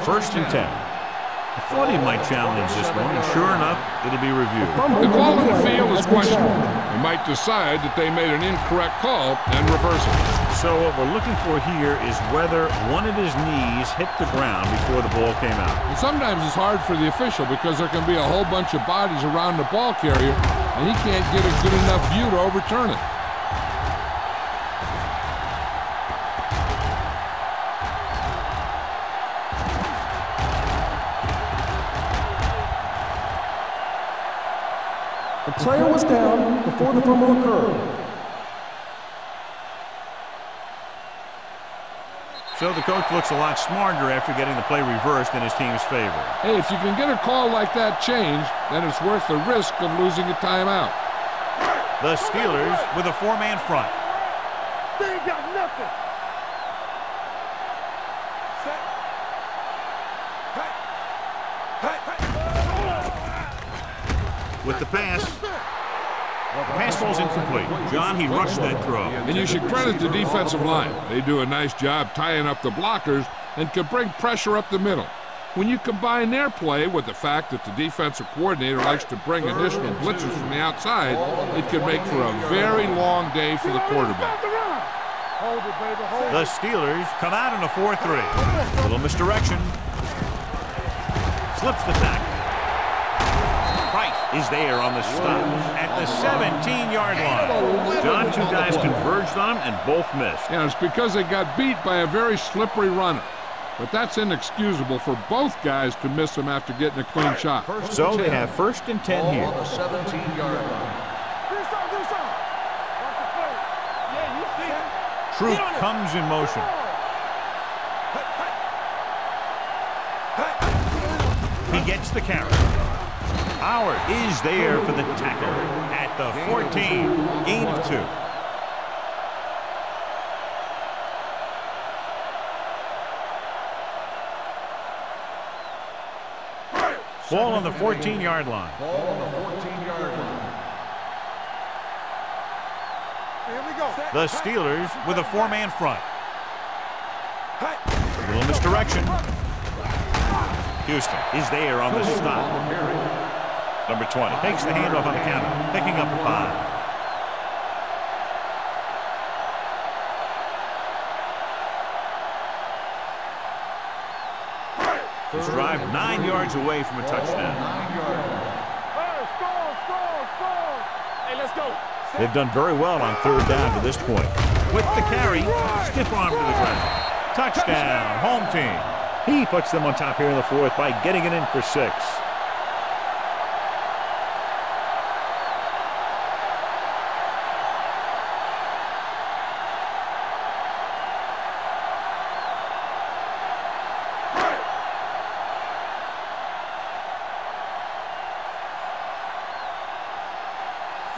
First and 10. I thought he might challenge this one, and sure enough, it'll be reviewed. The call on the field is questionable. They might decide that they made an incorrect call and reverse it. So what we're looking for here is whether one of his knees hit the ground before the ball came out. And sometimes it's hard for the official because there can be a whole bunch of bodies around the ball carrier, and he can't get a good enough view to overturn it. The player was down before the fumble occurred. So the coach looks a lot smarter after getting the play reversed in his team's favor. Hey, if you can get a call like that changed, then it's worth the risk of losing a timeout. The Steelers with a 4-man front. They ain't got nothing. With the pass. The pass ball's incomplete. John, he rushed that throw. And you should credit the defensive line. They do a nice job tying up the blockers and can bring pressure up the middle. When you combine their play with the fact that the defensive coordinator likes to bring additional blitzes from the outside, it could make for a very long day for the quarterback. Hold it, baby. Hold it. The Steelers come out in a 4-3. Little misdirection. Slips the tackle. Price is there on the stop at the 17-yard line. John, two guys converged on him and both missed. Yeah, it's because they got beat by a very slippery runner. But that's inexcusable for both guys to miss him after getting a clean shot. So they have 1st and 10 here. On the 17-yard line. Troop comes in motion. He gets the carry. Howard is there for the tackle at the 14. Gain of 2. Ball on the 14-yard line. Ball on the 14-yard line. The Steelers with a 4-man front. A little misdirection. Houston is there on the stop. Number 20 takes the handoff on the counter, picking up 5. This drive 9 yards away from a touchdown. 9-yard line. Hey, let's go. They've done very well on 3rd down to this point. With the carry, stiff arm to the ground. Touchdown, home team. He puts them on top here in the 4th by getting it in for 6.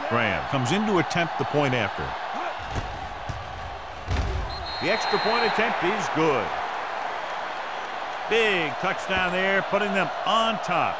Graham comes in to attempt the point after. The extra point attempt is good. Big touchdown there, putting them on top.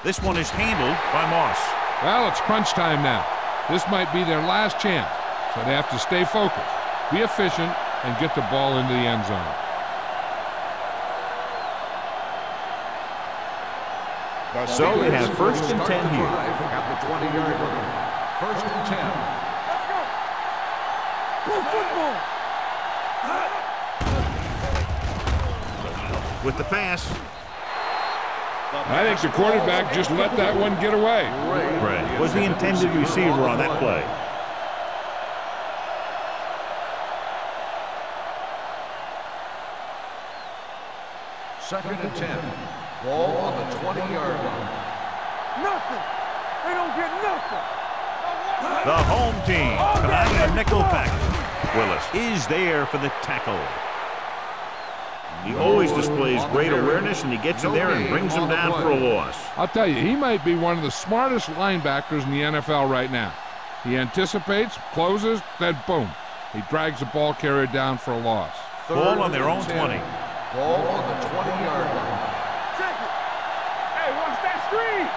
This one is handled by Moss. Well, it's crunch time now. This might be their last chance, so they have to stay focused, be efficient, and get the ball into the end zone. So they have 1st and 10 here. At the 20-yard line. 1st and 10. With the pass. I think the quarterback just let that one get away. Right. Was the intended receiver on that play. Second and 10. Ball on the 20-yard line. Nothing. They don't get nothing. The home team come out in a nickel package. Willis is there for the tackle. He always displays great awareness, and he gets in there and brings them down for a loss. I'll tell you, he might be one of the smartest linebackers in the NFL right now. He anticipates, closes, then boom. He drags the ball carrier down for a loss. Ball on their own 20. Ball on the 20-yard line. Check it. Hey, watch that screen.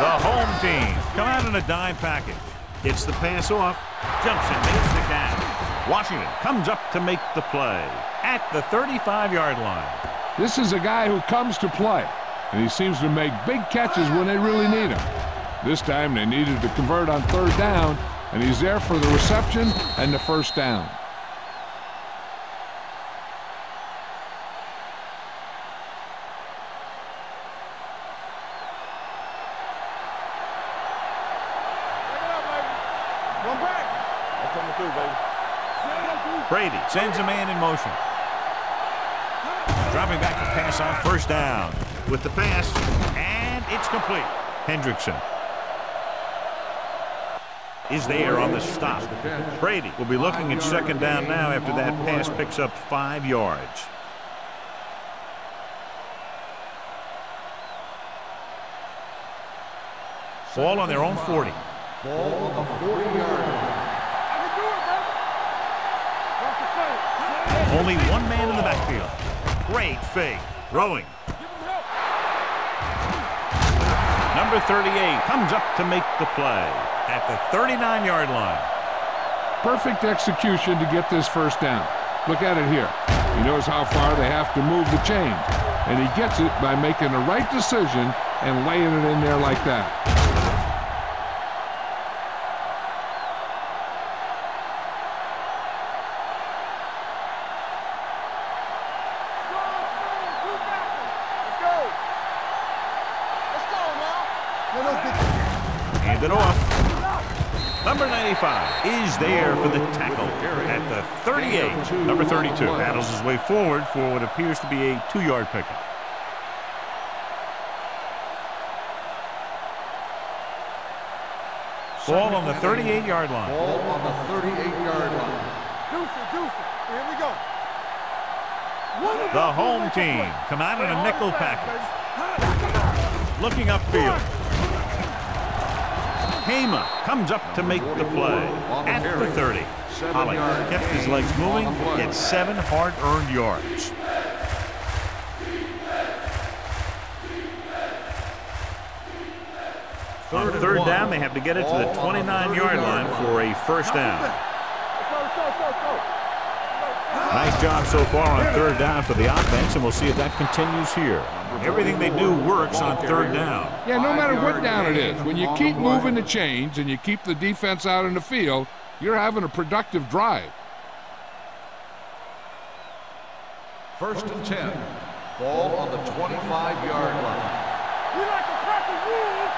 The home team come out in a dime package. Gets the pass off, jumps and makes the catch. Washington comes up to make the play at the 35-yard line. This is a guy who comes to play, and he seems to make big catches when they really need him. This time they needed to convert on 3rd down, and he's there for the reception and the 1st down. Brady sends a man in motion. Dropping back to pass on 1st down. With the pass, and it's complete. Hendrickson is there on the stop. Brady will be looking at 2nd down now after that pass picks up 5 yards. Ball on their own 40. Ball on the 40-yard line. Only one man in the backfield. Great fake. Throwing. Number 38 comes up to make the play at the 39-yard line. Perfect execution to get this first down. Look at it here. He knows how far they have to move the chain, and he gets it by making the right decision and laying it in there like that. Hand it off. Number 95 is there for the tackle at the 38. Number 32 battles his way forward for what appears to be a 2-yard pickup. Ball on the 38-yard line. Ball on the 38-yard line. Here we go. The home team come out in a nickel package. Looking upfield. Hema comes up to make the play at the 30. Holly kept his legs moving, gets 7 hard-earned yards. On third down, they have to get it to the 29-yard line for a first down. Nice job so far on third down for the offense, and we'll see if that continues here. Everything they do works on third down. Yeah, no matter what down it is, when you keep moving the chains and you keep the defense out in the field, you're having a productive drive. First and 10. Ball on the 25-yard line. We like to crack the rules.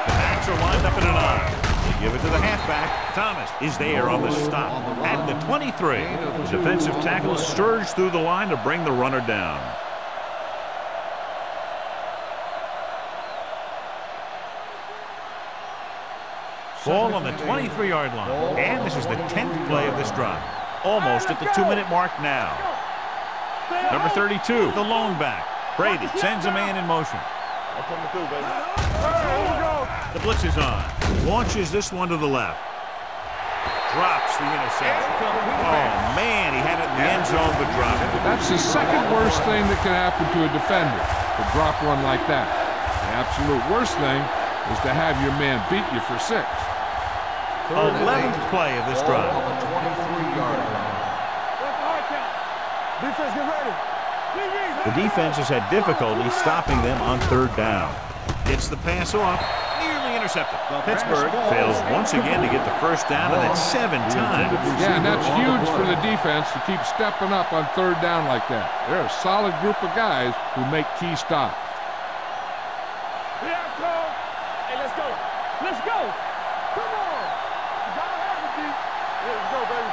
The backs are lined up in an I. They give it to the halfback. Thomas is there on the stop at the 23. The defensive tackle surged through the line to bring the runner down. Ball on the 23-yard line. And this is the 10th play of this drive. Almost at the 2-minute mark now. Number 32, the lone back. Brady sends a man in motion. The blitz is on. Launches this one to the left. Drops the interception. Oh, man, he had it in the end zone, but dropped it. That's the second worst thing that can happen to a defender, to drop one like that. The absolute worst thing is to have your man beat you for 6. 11th play of this drive. On the 23-yard line. Defense, get ready. The defense has had difficulty stopping them on third down. Gets the pass off, nearly intercepted. Pittsburgh fails once again to get the first down, and that's 7 times. Yeah, and that's huge for the defense to keep stepping up on third down like that. They're a solid group of guys who make key stops. Hey, let's go. Let's go. Come on. You gotta have it, D. Yeah, let's go, baby.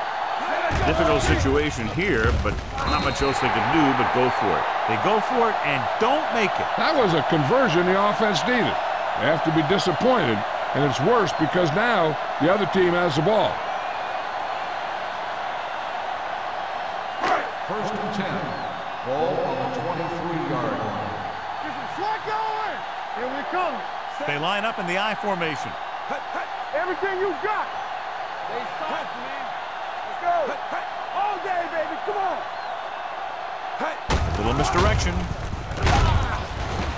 Difficult situation here, but not much else they can do but go for it. They go for it and don't make it. That was a conversion the offense needed. They have to be disappointed, and it's worse because now the other team has the ball. First and 10. Ball on the 23-yard line. Get some slack going. Here we come. They line up in the I formation. Everything you got. They soft, man. Let's go. All day, baby. Come on. Little misdirection.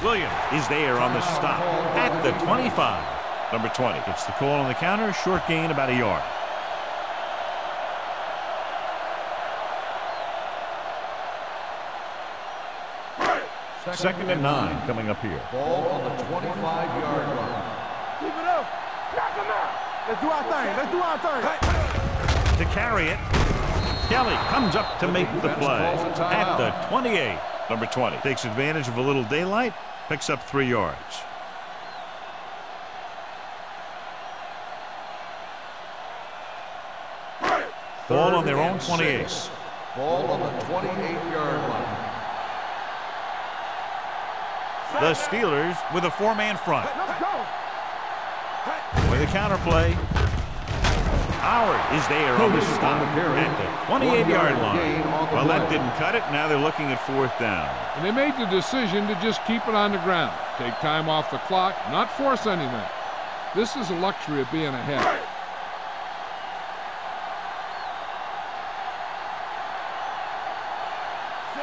Williams is there on the stop at the 25. Number 20 gets the call on the counter. Short gain, about a yard. Second and 9 coming up here. Ball on the 25-yard line. Keep it up. Knock him out. Let's do our thing. Let's do our thing. To carry it, Kelly comes up to make the play at the 28. Number 20 takes advantage of a little daylight, picks up 3 yards. Ball on their own 28. Ball on the 28-yard line. The Steelers with a 4-man front. Let's go. With a counter play. Howard is there on the stop at the 28-yard line. Well, that didn't cut it. Now they're looking at 4th down. And they made the decision to just keep it on the ground. Take time off the clock, not force anything. This is a luxury of being ahead.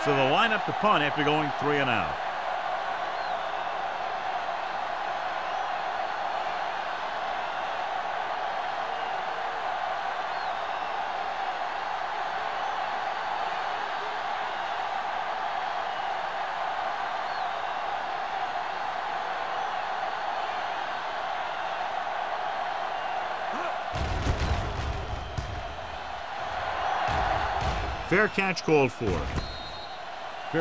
So they'll line up to punt after going 3 and out. Fair catch called for.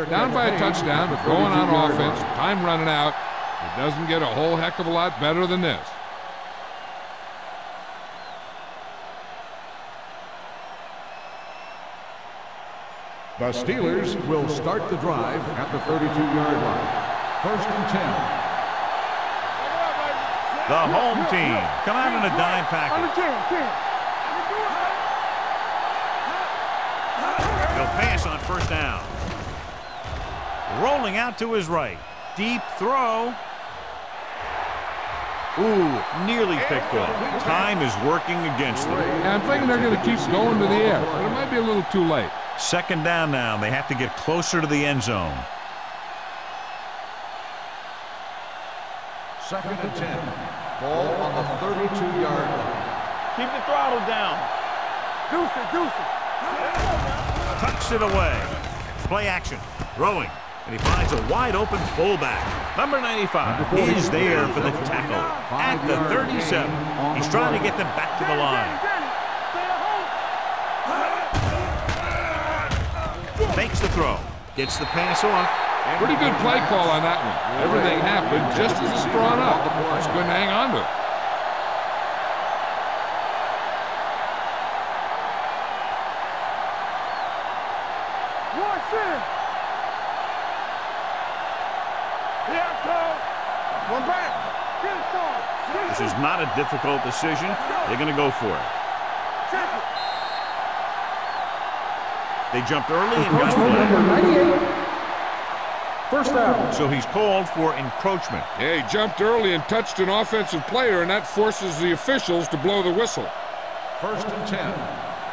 Down by a touchdown, but going on offense. Time running out. It doesn't get a whole heck of a lot better than this. The Steelers will start the drive at the 32-yard line. 1st and 10. The home team come out in a dime package. He'll pass on 1st down. Rolling out to his right. Deep throw. Ooh, nearly picked off. Time is working against them. Yeah, I'm thinking they're going to keep going to the air, but it might be a little too late. 2nd down now. They have to get closer to the end zone. 2nd and 10. Ball on the 32-yard line. Keep the throttle down. Deuce it. Tucks it away. Play action. Throwing. And he finds a wide-open fullback. Number 95 is there for the tackle at the 37. He's trying to get them back to the line. Fakes the throw. Gets the pass off. Pretty good play call on that one. Everything happened just as it's drawn up. Just couldn't hang on to it. This is not a difficult decision. They're going to go for it. They jumped early and got number 98. 1st down. So he's called for encroachment. Yeah, he jumped early and touched an offensive player, and that forces the officials to blow the whistle. 1st and 10.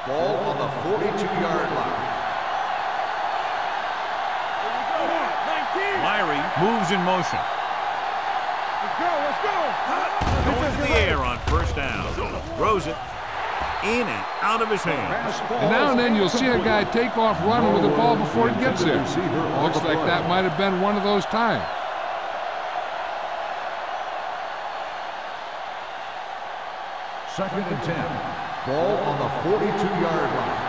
Ball on the 42-yard line. Myrie moves in motion. Let's go. Going to the air on 1st down. Throws it in and out of his hands. And now and then you'll see a guy take off running with the ball before he gets there. Looks like that might have been one of those times. Second and 10. Ball on the 42-yard line.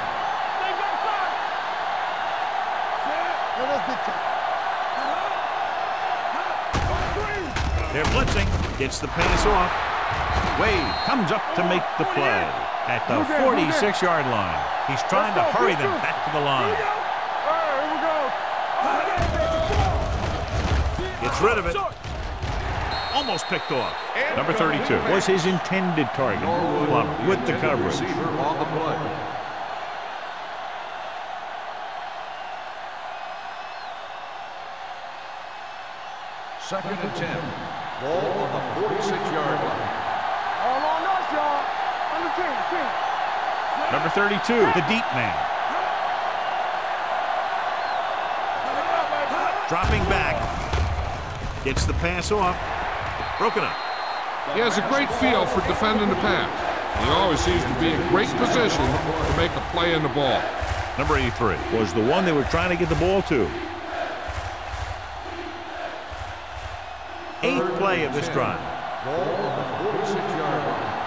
They're blitzing. Gets the pass off. Wade comes up to make the play at the 46-yard line. He's trying to hurry them back to the line. Gets rid of it. Almost picked off. Number 32 was his intended target. Plummer with the coverage. On the play. Second and 10. Ball on the 46-yard line. All on us, y'all. On the team. Number 32, the deep man. Dropping back. Gets the pass off. Broken up. He has a great feel for defending the pass. He always seems to be in great position to make a play in the ball. Number 83 was the one they were trying to get the ball to. 8th play of this drive. Ball on the 46-yard line.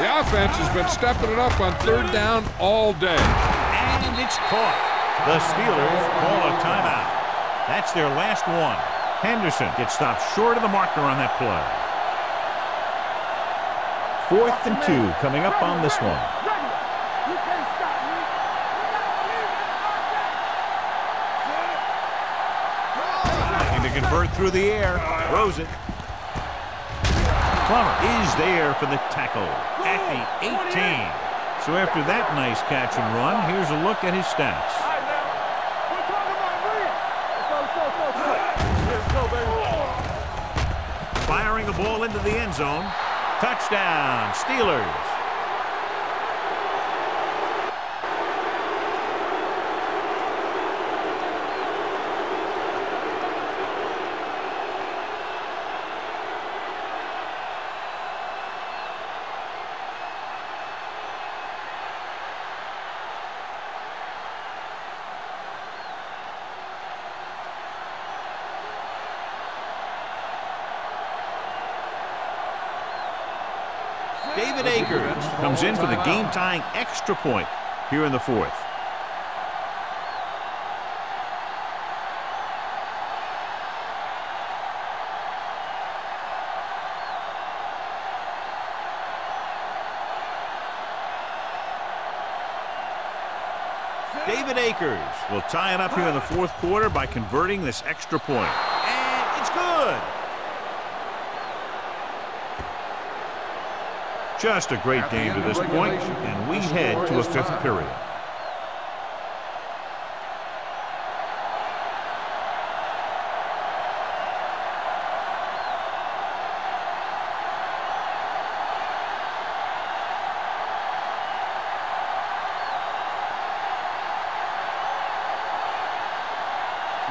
The offense has been stepping it up on 3rd down all day. And it's caught. The Steelers call a timeout. That's their last one. Henderson gets stopped short of the marker on that play. 4th and 2 coming up on this one. Looking to convert through the air. Throws it. Plummer is there for the tackle at the 18. So after that nice catch and run, here's a look at his stats. Firing the ball into the end zone. Touchdown, Steelers. David Akers comes in for the game-tying extra point here in the fourth. David Akers will tie it up here in the fourth quarter by converting this extra point. And it's good. Just a great game to this point, and we head to a fifth period.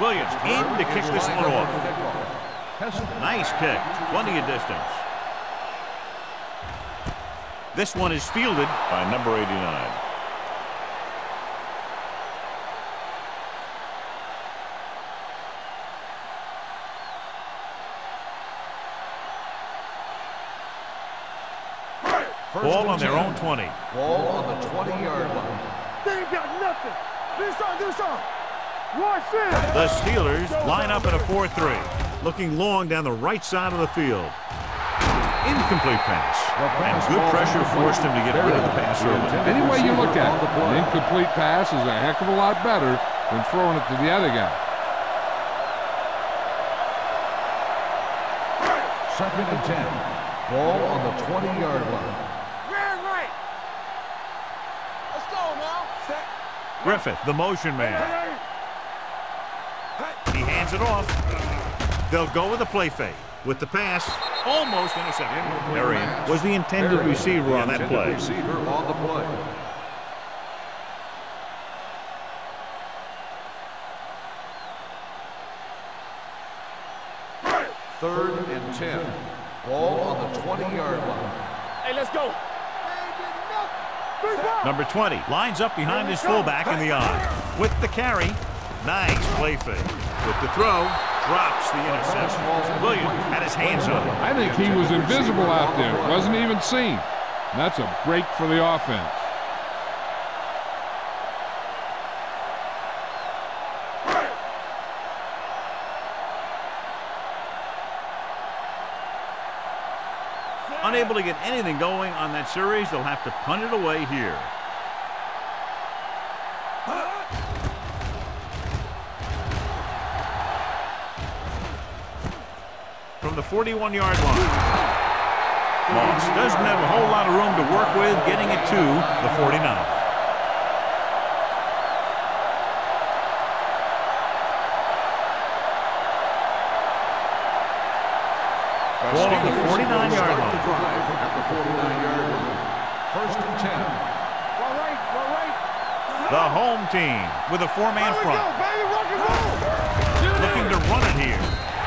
Williams in to kick this one off. Nice kick. Plenty of distance. This one is fielded by number 89. Ball on their own 20. Ball on the 20-yard line. They ain't got nothing. Do something. The Steelers line up in a 4-3, looking long down the right side of the field. Incomplete pass. And good pressure forced him to get rid of the pass early. Any way you look at it, an incomplete pass is a heck of a lot better than throwing it to the other guy. Second and 10. Ball on the 20-yard line. Right. Let's go now. Set. Griffith, the motion man. He hands it off. They'll go with a play fake. With the pass, almost intercepted. Marion was the intended receiver on that play. Receiver on the play. Third and 10. Ball on the 20-yard line. Hey, let's go. Number 20 lines up behind his fullback in the eye. With the carry, nice play fake. With the throw, drops the interception. Williams had his hands on it. I think he was invisible out there. Wasn't even seen. And that's a break for the offense. Unable to get anything going on that series, they'll have to punt it away here. From the 41-yard line. Moss doesn't have a whole lot of room to work with, getting it to the 49. Ball on the 49-yard line. At the 49-yard line. First and 10. The home team with a four-man front. Looking to run it here.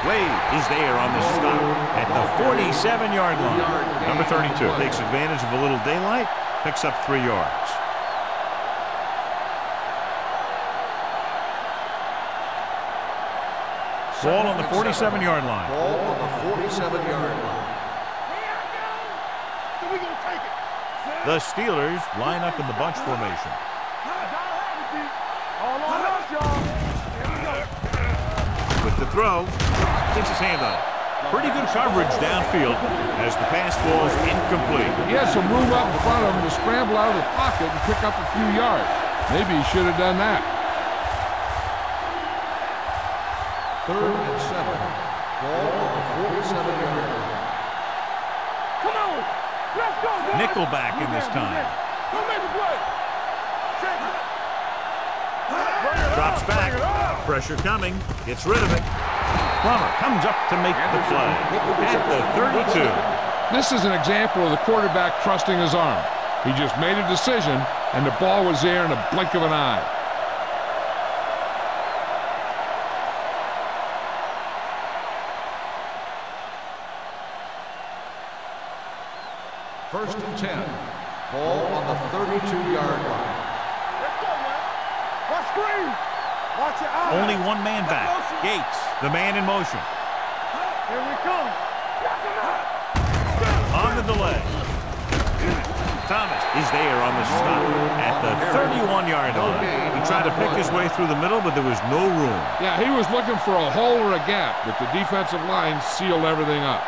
Wade is there on the stop at the 47-yard line. Number 32 takes advantage of a little daylight, picks up 3 yards. Ball on the 47-yard line. Ball on the 47-yard line. The Steelers line up in the bunch formation. With the throw, gets his hand on it. Pretty good coverage downfield as the pass falls incomplete. He had some room up in front of him to scramble out of the pocket and pick up a few yards. Maybe he should have done that. Third and 7. Ball on the 47-yard line. Come on. Let's go, boys. Nickelback in this time. Don't make a play. Drops back. Pressure coming. Gets rid of it. Plummer comes up to make the play at the 32. This is an example of the quarterback trusting his arm. He just made a decision, and the ball was there in a blink of an eye. First and 10. Ball on the 32-yard line. Let's go, man. Watch screen. Watch it out. Only one man back. Gates, the man in motion. Here we come. On the delay. Thomas is there on the stop at the 31-yard line. He tried to pick his way through the middle, but there was no room. Yeah, he was looking for a hole or a gap, but the defensive line sealed everything up.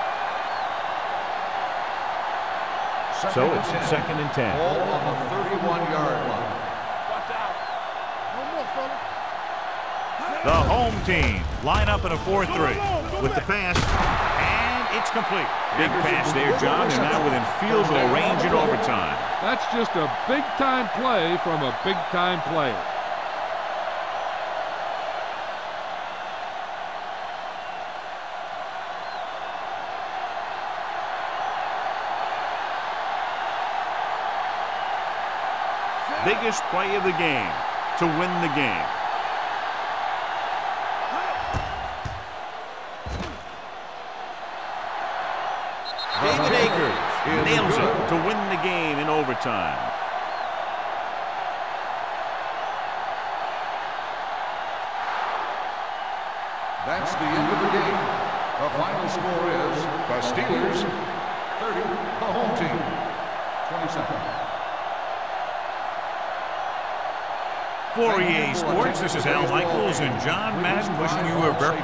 So it's 2nd and 10. Ball on the 31-yard line. Watch out. No more, fella. The home team line up in a 4-3 with the pass, and it's complete. Big pass there, John. They're now within field goal range in overtime. That's just a big-time play from a big-time player. Biggest play of the game to win the game. David Akers nails it to win the game in overtime. That's the end of the game. The final score is the Steelers 30, the home team 27. For EA Sports, this is Al Michaels and John Madden wishing you a very